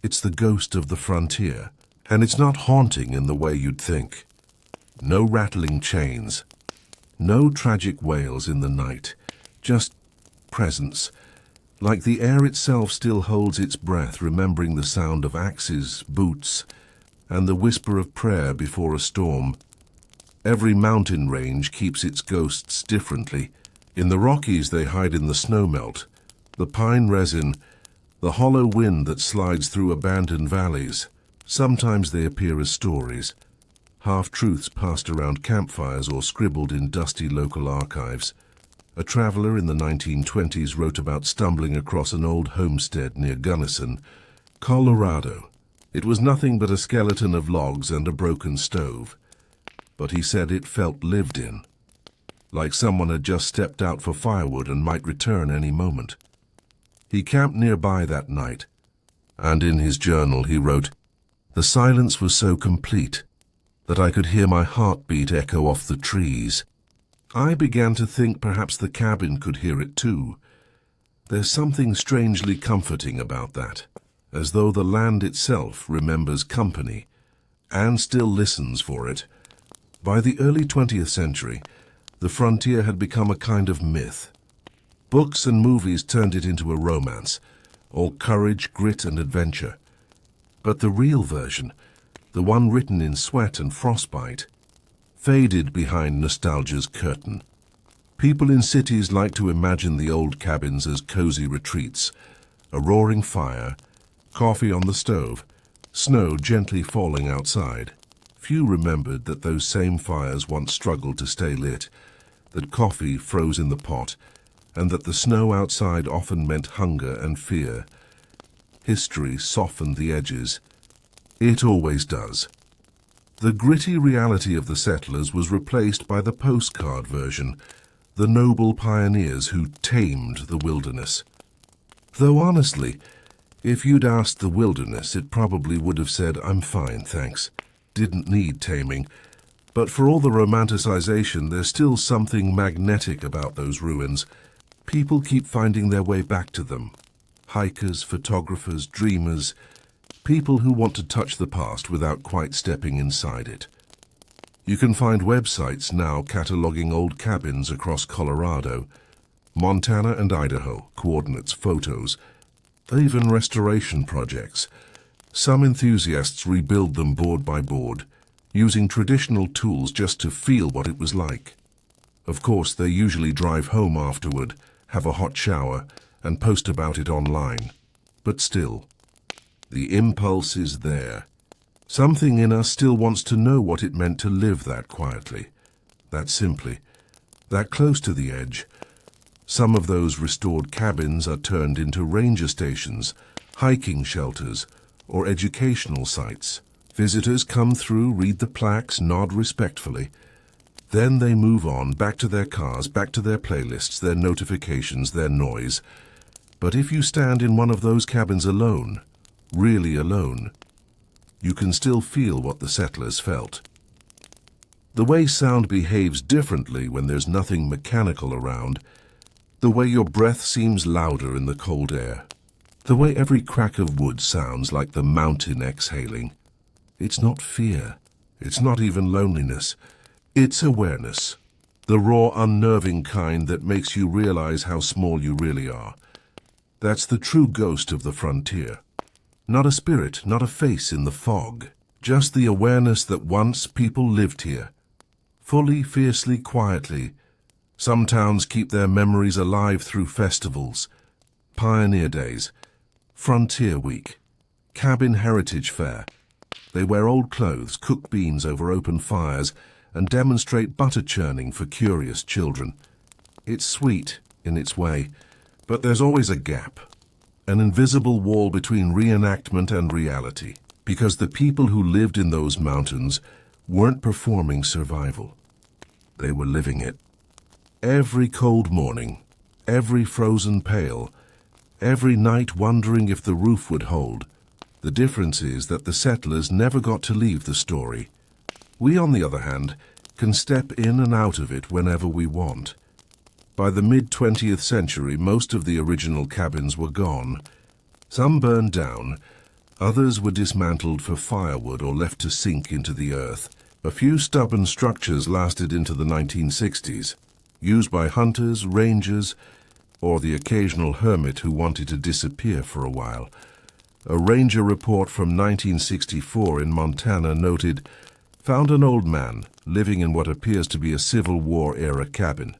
It's the ghost of the frontier, and it's not haunting in the way you'd think. No rattling chains, no tragic wails in the night, just presence, like the air itself still holds its breath, remembering the sound of axes, boots, and the whisper of prayer before a storm. Every mountain range keeps its ghosts differently. In the Rockies they hide in the snowmelt, the pine resin, the hollow wind that slides through abandoned valleys. Sometimes they appear as stories, half-truths passed around campfires or scribbled in dusty local archives. A traveler in the 1920s wrote about stumbling across an old homestead near Gunnison, Colorado. It was nothing but a skeleton of logs and a broken stove, but he said it felt lived in, like someone had just stepped out for firewood and might return any moment. He camped nearby that night, and in his journal he wrote, "The silence was so complete that I could hear my heartbeat echo off the trees." I began to think perhaps the cabin could hear it too. There's something strangely comforting about that, as though the land itself remembers company and still listens for it. By the early 20th century, the frontier had become a kind of myth. Books and movies turned it into a romance, all courage, grit, and adventure. But the real version, the one written in sweat and frostbite, faded behind nostalgia's curtain. People in cities like to imagine the old cabins as cozy retreats, a roaring fire, coffee on the stove, snow gently falling outside. Few remembered that those same fires once struggled to stay lit, that coffee froze in the pot, and that the snow outside often meant hunger and fear. History softened the edges. It always does. The gritty reality of the settlers was replaced by the postcard version, the noble pioneers who tamed the wilderness. Though honestly, if you'd asked the wilderness, it probably would have said, "I'm fine, thanks. Didn't need taming." But for all the romanticization, there's still something magnetic about those ruins. People keep finding their way back to them. Hikers, photographers, dreamers, people who want to touch the past without quite stepping inside it. You can find websites now cataloging old cabins across Colorado, Montana and Idaho, coordinates, photos, even restoration projects. Some enthusiasts rebuild them board by board, using traditional tools just to feel what it was like. Of course, they usually drive home afterward, have a hot shower, and post about it online. But still, the impulse is there. Something in us still wants to know what it meant to live that quietly, that simply, that close to the edge. Some of those restored cabins are turned into ranger stations, hiking shelters, or educational sites. Visitors come through, read the plaques, nod respectfully. Then they move on, back to their cars, back to their playlists, their notifications, their noise. But if you stand in one of those cabins alone, really alone, you can still feel what the settlers felt. The way sound behaves differently when there's nothing mechanical around, the way your breath seems louder in the cold air, the way every crack of wood sounds like the mountain exhaling. It's not fear, it's not even loneliness, it's awareness, the raw, unnerving kind that makes you realize how small you really are. That's the true ghost of the frontier. Not a spirit, not a face in the fog, just the awareness that once people lived here. Fully, fiercely, quietly. Some towns keep their memories alive through festivals, Pioneer Days, Frontier Week, Cabin Heritage Fair. They wear old clothes, cook beans over open fires, and demonstrate butter churning for curious children. It's sweet in its way, but there's always a gap, an invisible wall between reenactment and reality, because the people who lived in those mountains weren't performing survival. They were living it. Every cold morning, every frozen pail, every night wondering if the roof would hold. The difference is that the settlers never got to leave the story. We, on the other hand, can step in and out of it whenever we want. By the mid-20th century, most of the original cabins were gone. Some burned down, others were dismantled for firewood or left to sink into the earth. A few stubborn structures lasted into the 1960s, used by hunters, rangers, or the occasional hermit who wanted to disappear for a while. A ranger report from 1964 in Montana noted, "Found an old man living in what appears to be a Civil War-era cabin.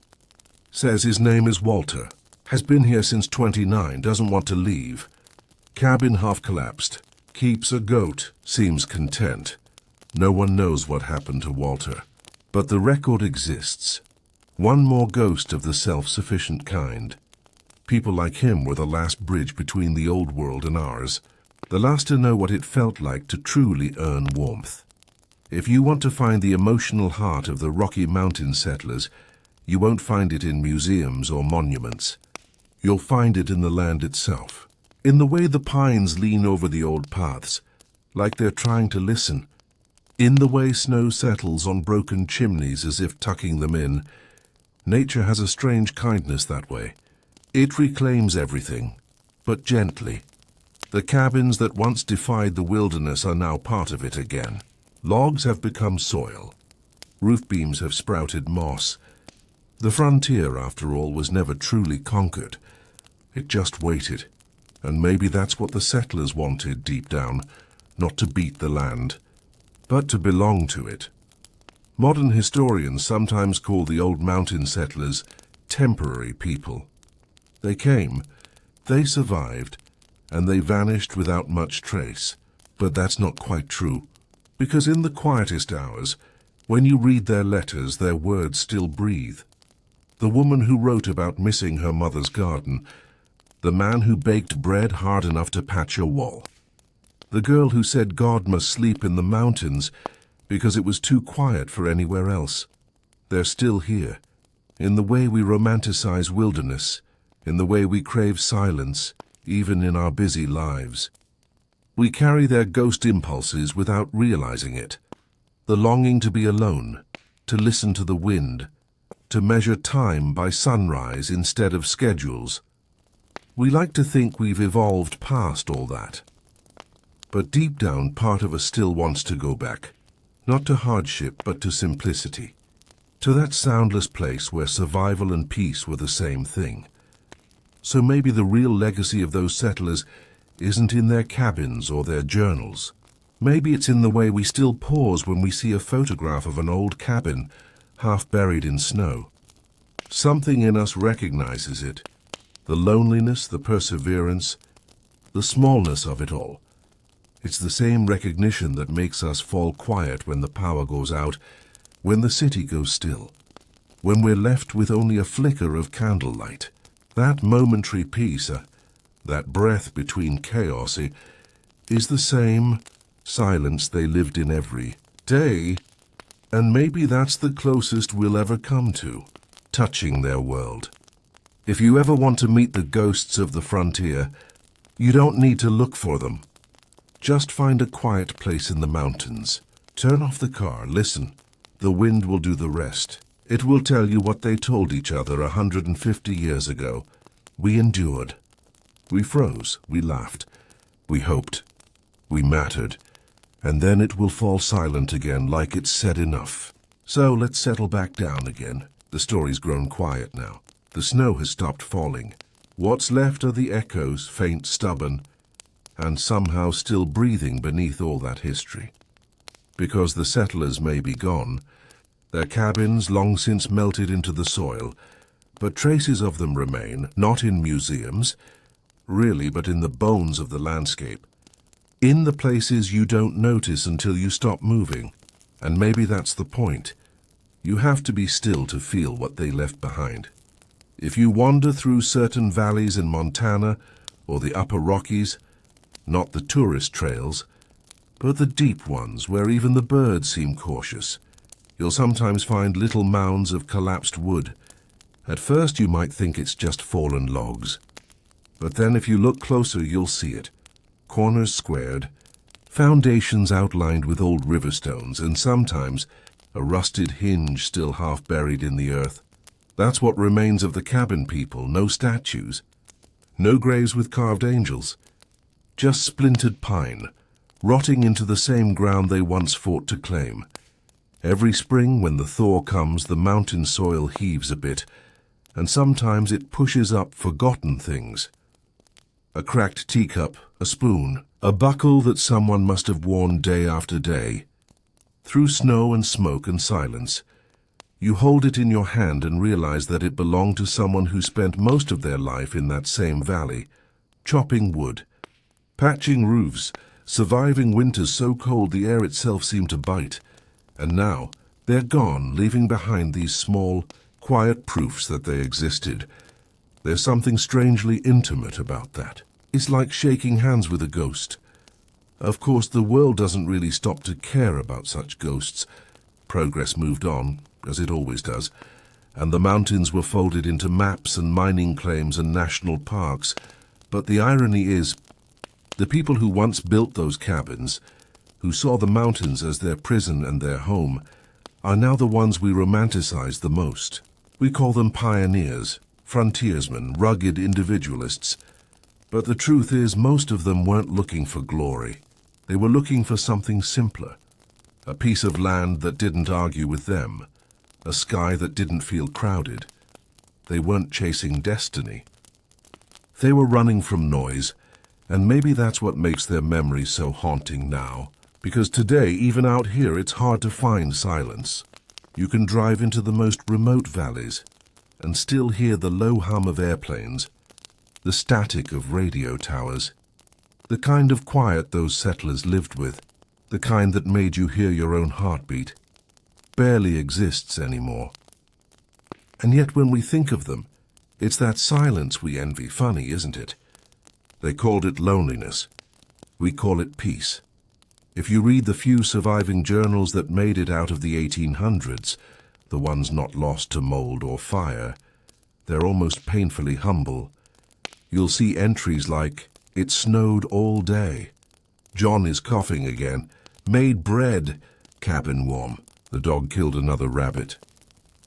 Says his name is Walter. Has been here since 29, doesn't want to leave. Cabin half collapsed. Keeps a goat, seems content." No one knows what happened to Walter, but the record exists. One more ghost of the self-sufficient kind. People like him were the last bridge between the old world and ours, the last to know what it felt like to truly earn warmth. If you want to find the emotional heart of the Rocky Mountain settlers, you won't find it in museums or monuments. You'll find it in the land itself, in the way the pines lean over the old paths, like they're trying to listen, in the way snow settles on broken chimneys as if tucking them in. Nature has a strange kindness that way. It reclaims everything, but gently. The cabins that once defied the wilderness are now part of it again. Logs have become soil. Roof beams have sprouted moss. The frontier, after all, was never truly conquered. It just waited. And maybe that's what the settlers wanted deep down, not to beat the land, but to belong to it. Modern historians sometimes call the old mountain settlers temporary people. They came, they survived, and they vanished without much trace. But that's not quite true, because in the quietest hours, when you read their letters, their words still breathe. The woman who wrote about missing her mother's garden, the man who baked bread hard enough to patch a wall, the girl who said God must sleep in the mountains because it was too quiet for anywhere else. They're still here, in the way we romanticize wilderness, in the way we crave silence, even in our busy lives. We carry their ghost impulses without realizing it. The longing to be alone, to listen to the wind, to measure time by sunrise instead of schedules. We like to think we've evolved past all that. But deep down, part of us still wants to go back, not to hardship, but to simplicity, to that soundless place where survival and peace were the same thing. So maybe the real legacy of those settlers isn't in their cabins or their journals. Maybe it's in the way we still pause when we see a photograph of an old cabin, half buried in snow. Something in us recognizes it, the loneliness, the perseverance, the smallness of it all. It's the same recognition that makes us fall quiet when the power goes out, when the city goes still, when we're left with only a flicker of candlelight. That momentary peace, that breath between chaos, is the same silence they lived in every day, and maybe that's the closest we'll ever come to touching their world. If you ever want to meet the ghosts of the frontier, you don't need to look for them. Just find a quiet place in the mountains. Turn off the car, listen. The wind will do the rest. It will tell you what they told each other 150 years ago. We endured. We froze. We laughed. We hoped. We mattered. And then it will fall silent again like it's said enough. So let's settle back down again. The story's grown quiet now. The snow has stopped falling. What's left are the echoes, faint, stubborn, and somehow still breathing beneath all that history. Because the settlers may be gone, their cabins long since melted into the soil, but traces of them remain, not in museums, really, but in the bones of the landscape. In the places you don't notice until you stop moving. And maybe that's the point. You have to be still to feel what they left behind. If you wander through certain valleys in Montana or the Upper Rockies, not the tourist trails, but the deep ones where even the birds seem cautious, you'll sometimes find little mounds of collapsed wood. At first you might think it's just fallen logs. But then if you look closer you'll see it. Corners squared, foundations outlined with old river stones, and sometimes a rusted hinge still half buried in the earth. That's what remains of the cabin people. No statues, no graves with carved angels, just splintered pine, rotting into the same ground they once fought to claim. Every spring when the thaw comes, the mountain soil heaves a bit, and sometimes it pushes up forgotten things. A cracked teacup, a spoon, a buckle that someone must have worn day after day. Through snow and smoke and silence, you hold it in your hand and realize that it belonged to someone who spent most of their life in that same valley, chopping wood, patching roofs, surviving winters so cold the air itself seemed to bite. And now they're gone, leaving behind these small, quiet proofs that they existed. There's something strangely intimate about that. It's like shaking hands with a ghost. Of course, the world doesn't really stop to care about such ghosts. Progress moved on, as it always does, and the mountains were folded into maps and mining claims and national parks. But the irony is, the people who once built those cabins, who saw the mountains as their prison and their home, are now the ones we romanticize the most. We call them pioneers, frontiersmen, rugged individualists. But the truth is, most of them weren't looking for glory. They were looking for something simpler. A piece of land that didn't argue with them. A sky that didn't feel crowded. They weren't chasing destiny. They were running from noise, and maybe that's what makes their memories so haunting now. Because today, even out here, it's hard to find silence. You can drive into the most remote valleys and still hear the low hum of airplanes, the static of radio towers, the kind of quiet those settlers lived with, the kind that made you hear your own heartbeat, barely exists anymore. And yet when we think of them, it's that silence we envy. Funny, isn't it? They called it loneliness. We call it peace. If you read the few surviving journals that made it out of the 1800s, the ones not lost to mold or fire, they're almost painfully humble. You'll see entries like, "It snowed all day. John is coughing again. Made bread. Cabin warm. The dog killed another rabbit.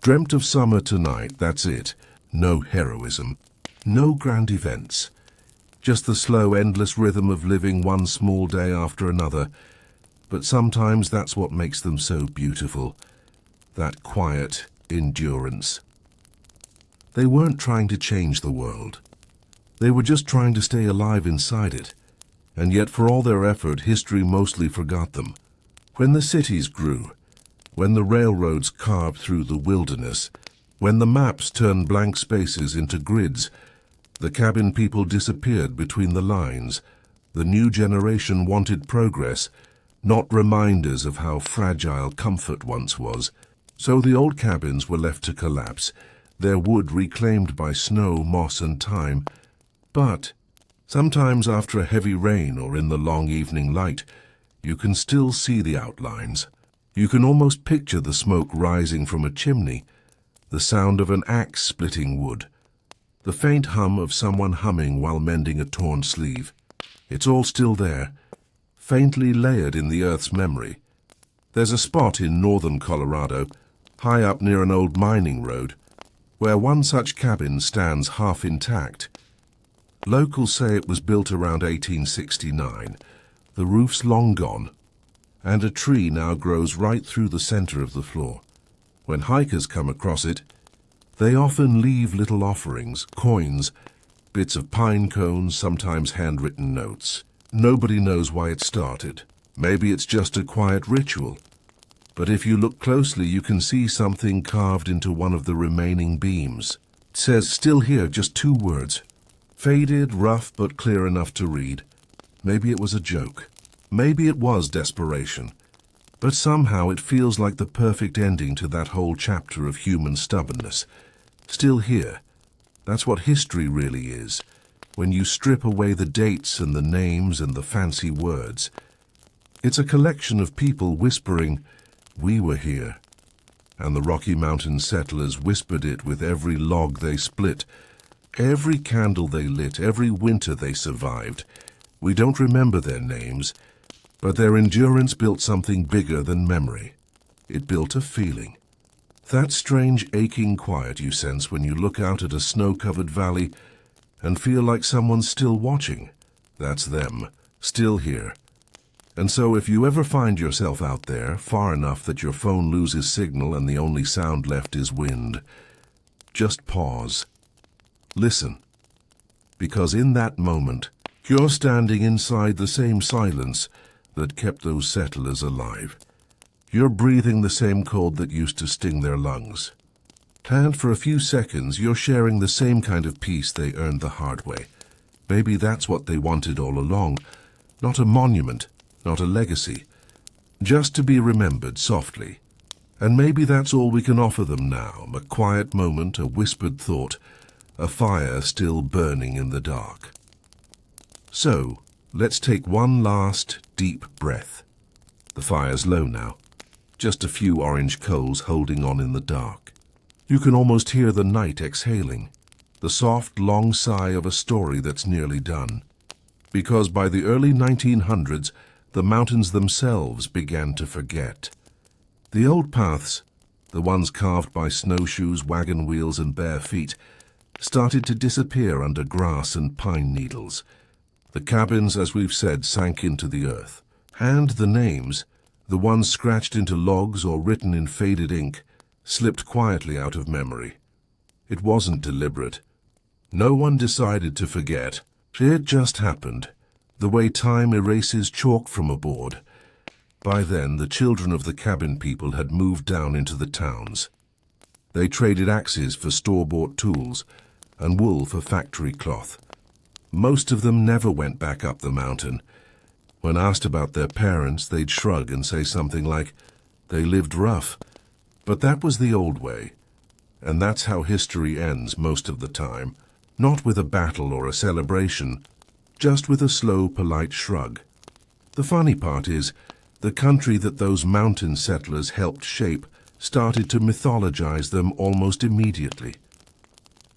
Dreamt of summer tonight, that's it. No heroism. No grand events. Just the slow, endless rhythm of living one small day after another. But sometimes that's what makes them so beautiful. That quiet endurance." They weren't trying to change the world. They were just trying to stay alive inside it. And yet for all their effort, history mostly forgot them. When the cities grew, when the railroads carved through the wilderness, when the maps turned blank spaces into grids, the cabin people disappeared between the lines. The new generation wanted progress, not reminders of how fragile comfort once was. So the old cabins were left to collapse, their wood reclaimed by snow, moss, and time. But Sometimes after a heavy rain or in the long evening light, you can still see the outlines. You can almost picture the smoke rising from a chimney, the sound of an axe splitting wood, the faint hum of someone humming while mending a torn sleeve. It's all still there, faintly layered in the earth's memory. There's a spot in northern Colorado, high up near an old mining road, where one such cabin stands half intact. Locals say it was built around 1869. The roof's long gone, and a tree now grows right through the center of the floor. When hikers come across it, they often leave little offerings, coins, bits of pine cones, sometimes handwritten notes. Nobody knows why it started. Maybe it's just a quiet ritual. But if you look closely, you can see something carved into one of the remaining beams. It says, "Still here," just 2 words. Faded, rough, but clear enough to read. Maybe it was a joke. Maybe it was desperation. But somehow it feels like the perfect ending to that whole chapter of human stubbornness. Still here. That's what history really is, when you strip away the dates and the names and the fancy words. It's a collection of people whispering, "We were here." And the Rocky Mountain settlers whispered it with every log they split, every candle they lit, every winter they survived. We don't remember their names, but their endurance built something bigger than memory. It built a feeling. That strange aching quiet you sense when you look out at a snow-covered valley and feel like someone's still watching. That's them, still here. And so if you ever find yourself out there, far enough that your phone loses signal and the only sound left is wind, just pause. Listen. Because in that moment, you're standing inside the same silence that kept those settlers alive. You're breathing the same cold that used to sting their lungs. And for a few seconds, you're sharing the same kind of peace they earned the hard way. Maybe that's what they wanted all along. Not a monument, not a legacy. Just to be remembered softly. And maybe that's all we can offer them now, a quiet moment, a whispered thought, a fire still burning in the dark. So, let's take one last deep breath. The fire's low now. Just a few orange coals holding on in the dark. You can almost hear the night exhaling, the soft, long sigh of a story that's nearly done. Because by the early 1900s, the mountains themselves began to forget. The old paths, the ones carved by snowshoes, wagon wheels, and bare feet, started to disappear under grass and pine needles. The cabins, as we've said, sank into the earth. And the names, the ones scratched into logs or written in faded ink, slipped quietly out of memory. It wasn't deliberate. No one decided to forget. It just happened, the way time erases chalk from a board. By then, the children of the cabin people had moved down into the towns. They traded axes for store-bought tools and wool for factory cloth. Most of them never went back up the mountain. When asked about their parents, they'd shrug and say something like, "They lived rough." But that was the old way. And that's how history ends most of the time. Not with a battle or a celebration, just with a slow, polite shrug. The funny part is, the country that those mountain settlers helped shape started to mythologize them almost immediately.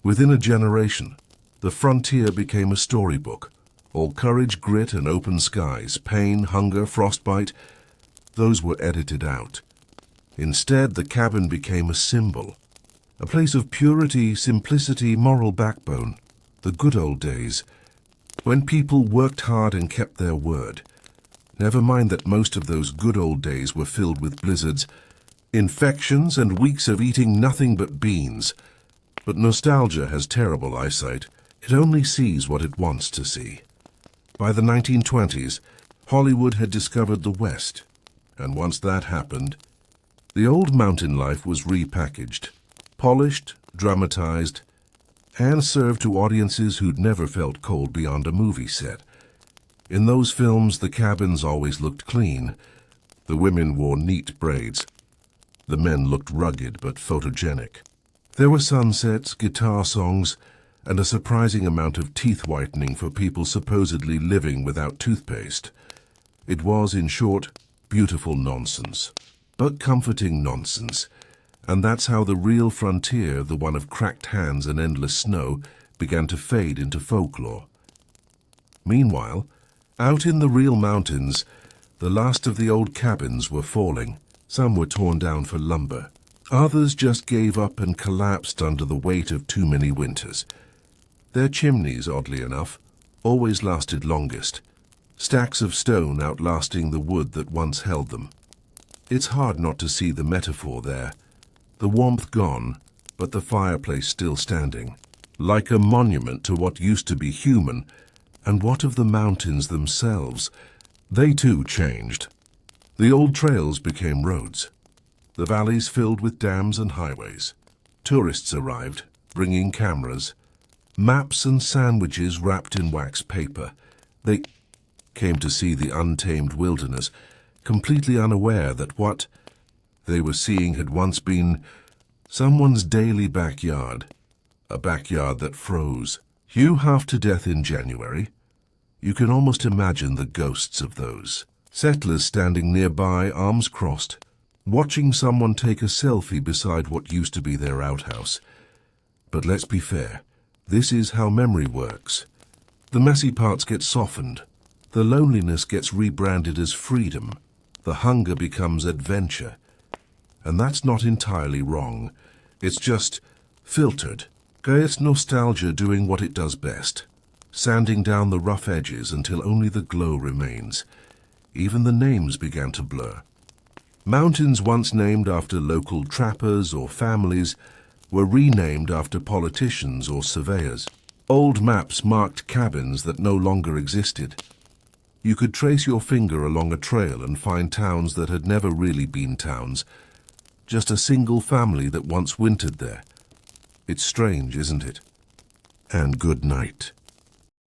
Within a generation, the frontier became a storybook. All courage, grit, and open skies, pain, hunger, frostbite, those were edited out. Instead, the cabin became a symbol, a place of purity, simplicity, moral backbone. The good old days, when people worked hard and kept their word. Never mind that most of those good old days were filled with blizzards, infections, and weeks of eating nothing but beans. But nostalgia has terrible eyesight. It only sees what it wants to see. By the 1920s, Hollywood had discovered the West, and once that happened, the old mountain life was repackaged, polished, dramatized, and served to audiences who'd never felt cold beyond a movie set. In those films, the cabins always looked clean. The women wore neat braids. The men looked rugged but photogenic. There were sunsets, guitar songs, and a surprising amount of teeth whitening for people supposedly living without toothpaste. It was, in short, beautiful nonsense, but comforting nonsense, and that's how the real frontier, the one of cracked hands and endless snow, began to fade into folklore. Meanwhile, out in the real mountains, the last of the old cabins were falling. Some were torn down for lumber. Others just gave up and collapsed under the weight of too many winters. Their chimneys, oddly enough, always lasted longest, stacks of stone outlasting the wood that once held them. It's hard not to see the metaphor there. The warmth gone, but the fireplace still standing, like a monument to what used to be human. And what of the mountains themselves? They too changed. The old trails became roads. The valleys filled with dams and highways. Tourists arrived, bringing cameras, maps and sandwiches wrapped in wax paper. They came to see the untamed wilderness, completely unaware that what they were seeing had once been someone's daily backyard, a backyard that froze. Hugh half to death in January. You can almost imagine the ghosts of those settlers standing nearby, arms crossed, watching someone take a selfie beside what used to be their outhouse. But let's be fair, this is how memory works. The messy parts get softened, the loneliness gets rebranded as freedom, the hunger becomes adventure. And that's not entirely wrong. It's just filtered. It's nostalgia doing what it does best, sanding down the rough edges until only the glow remains. Even the names began to blur. Mountains once named after local trappers or families were renamed after politicians or surveyors. Old maps marked cabins that no longer existed. You could trace your finger along a trail and find towns that had never really been towns, just a single family that once wintered there. It's strange, isn't it? And good night.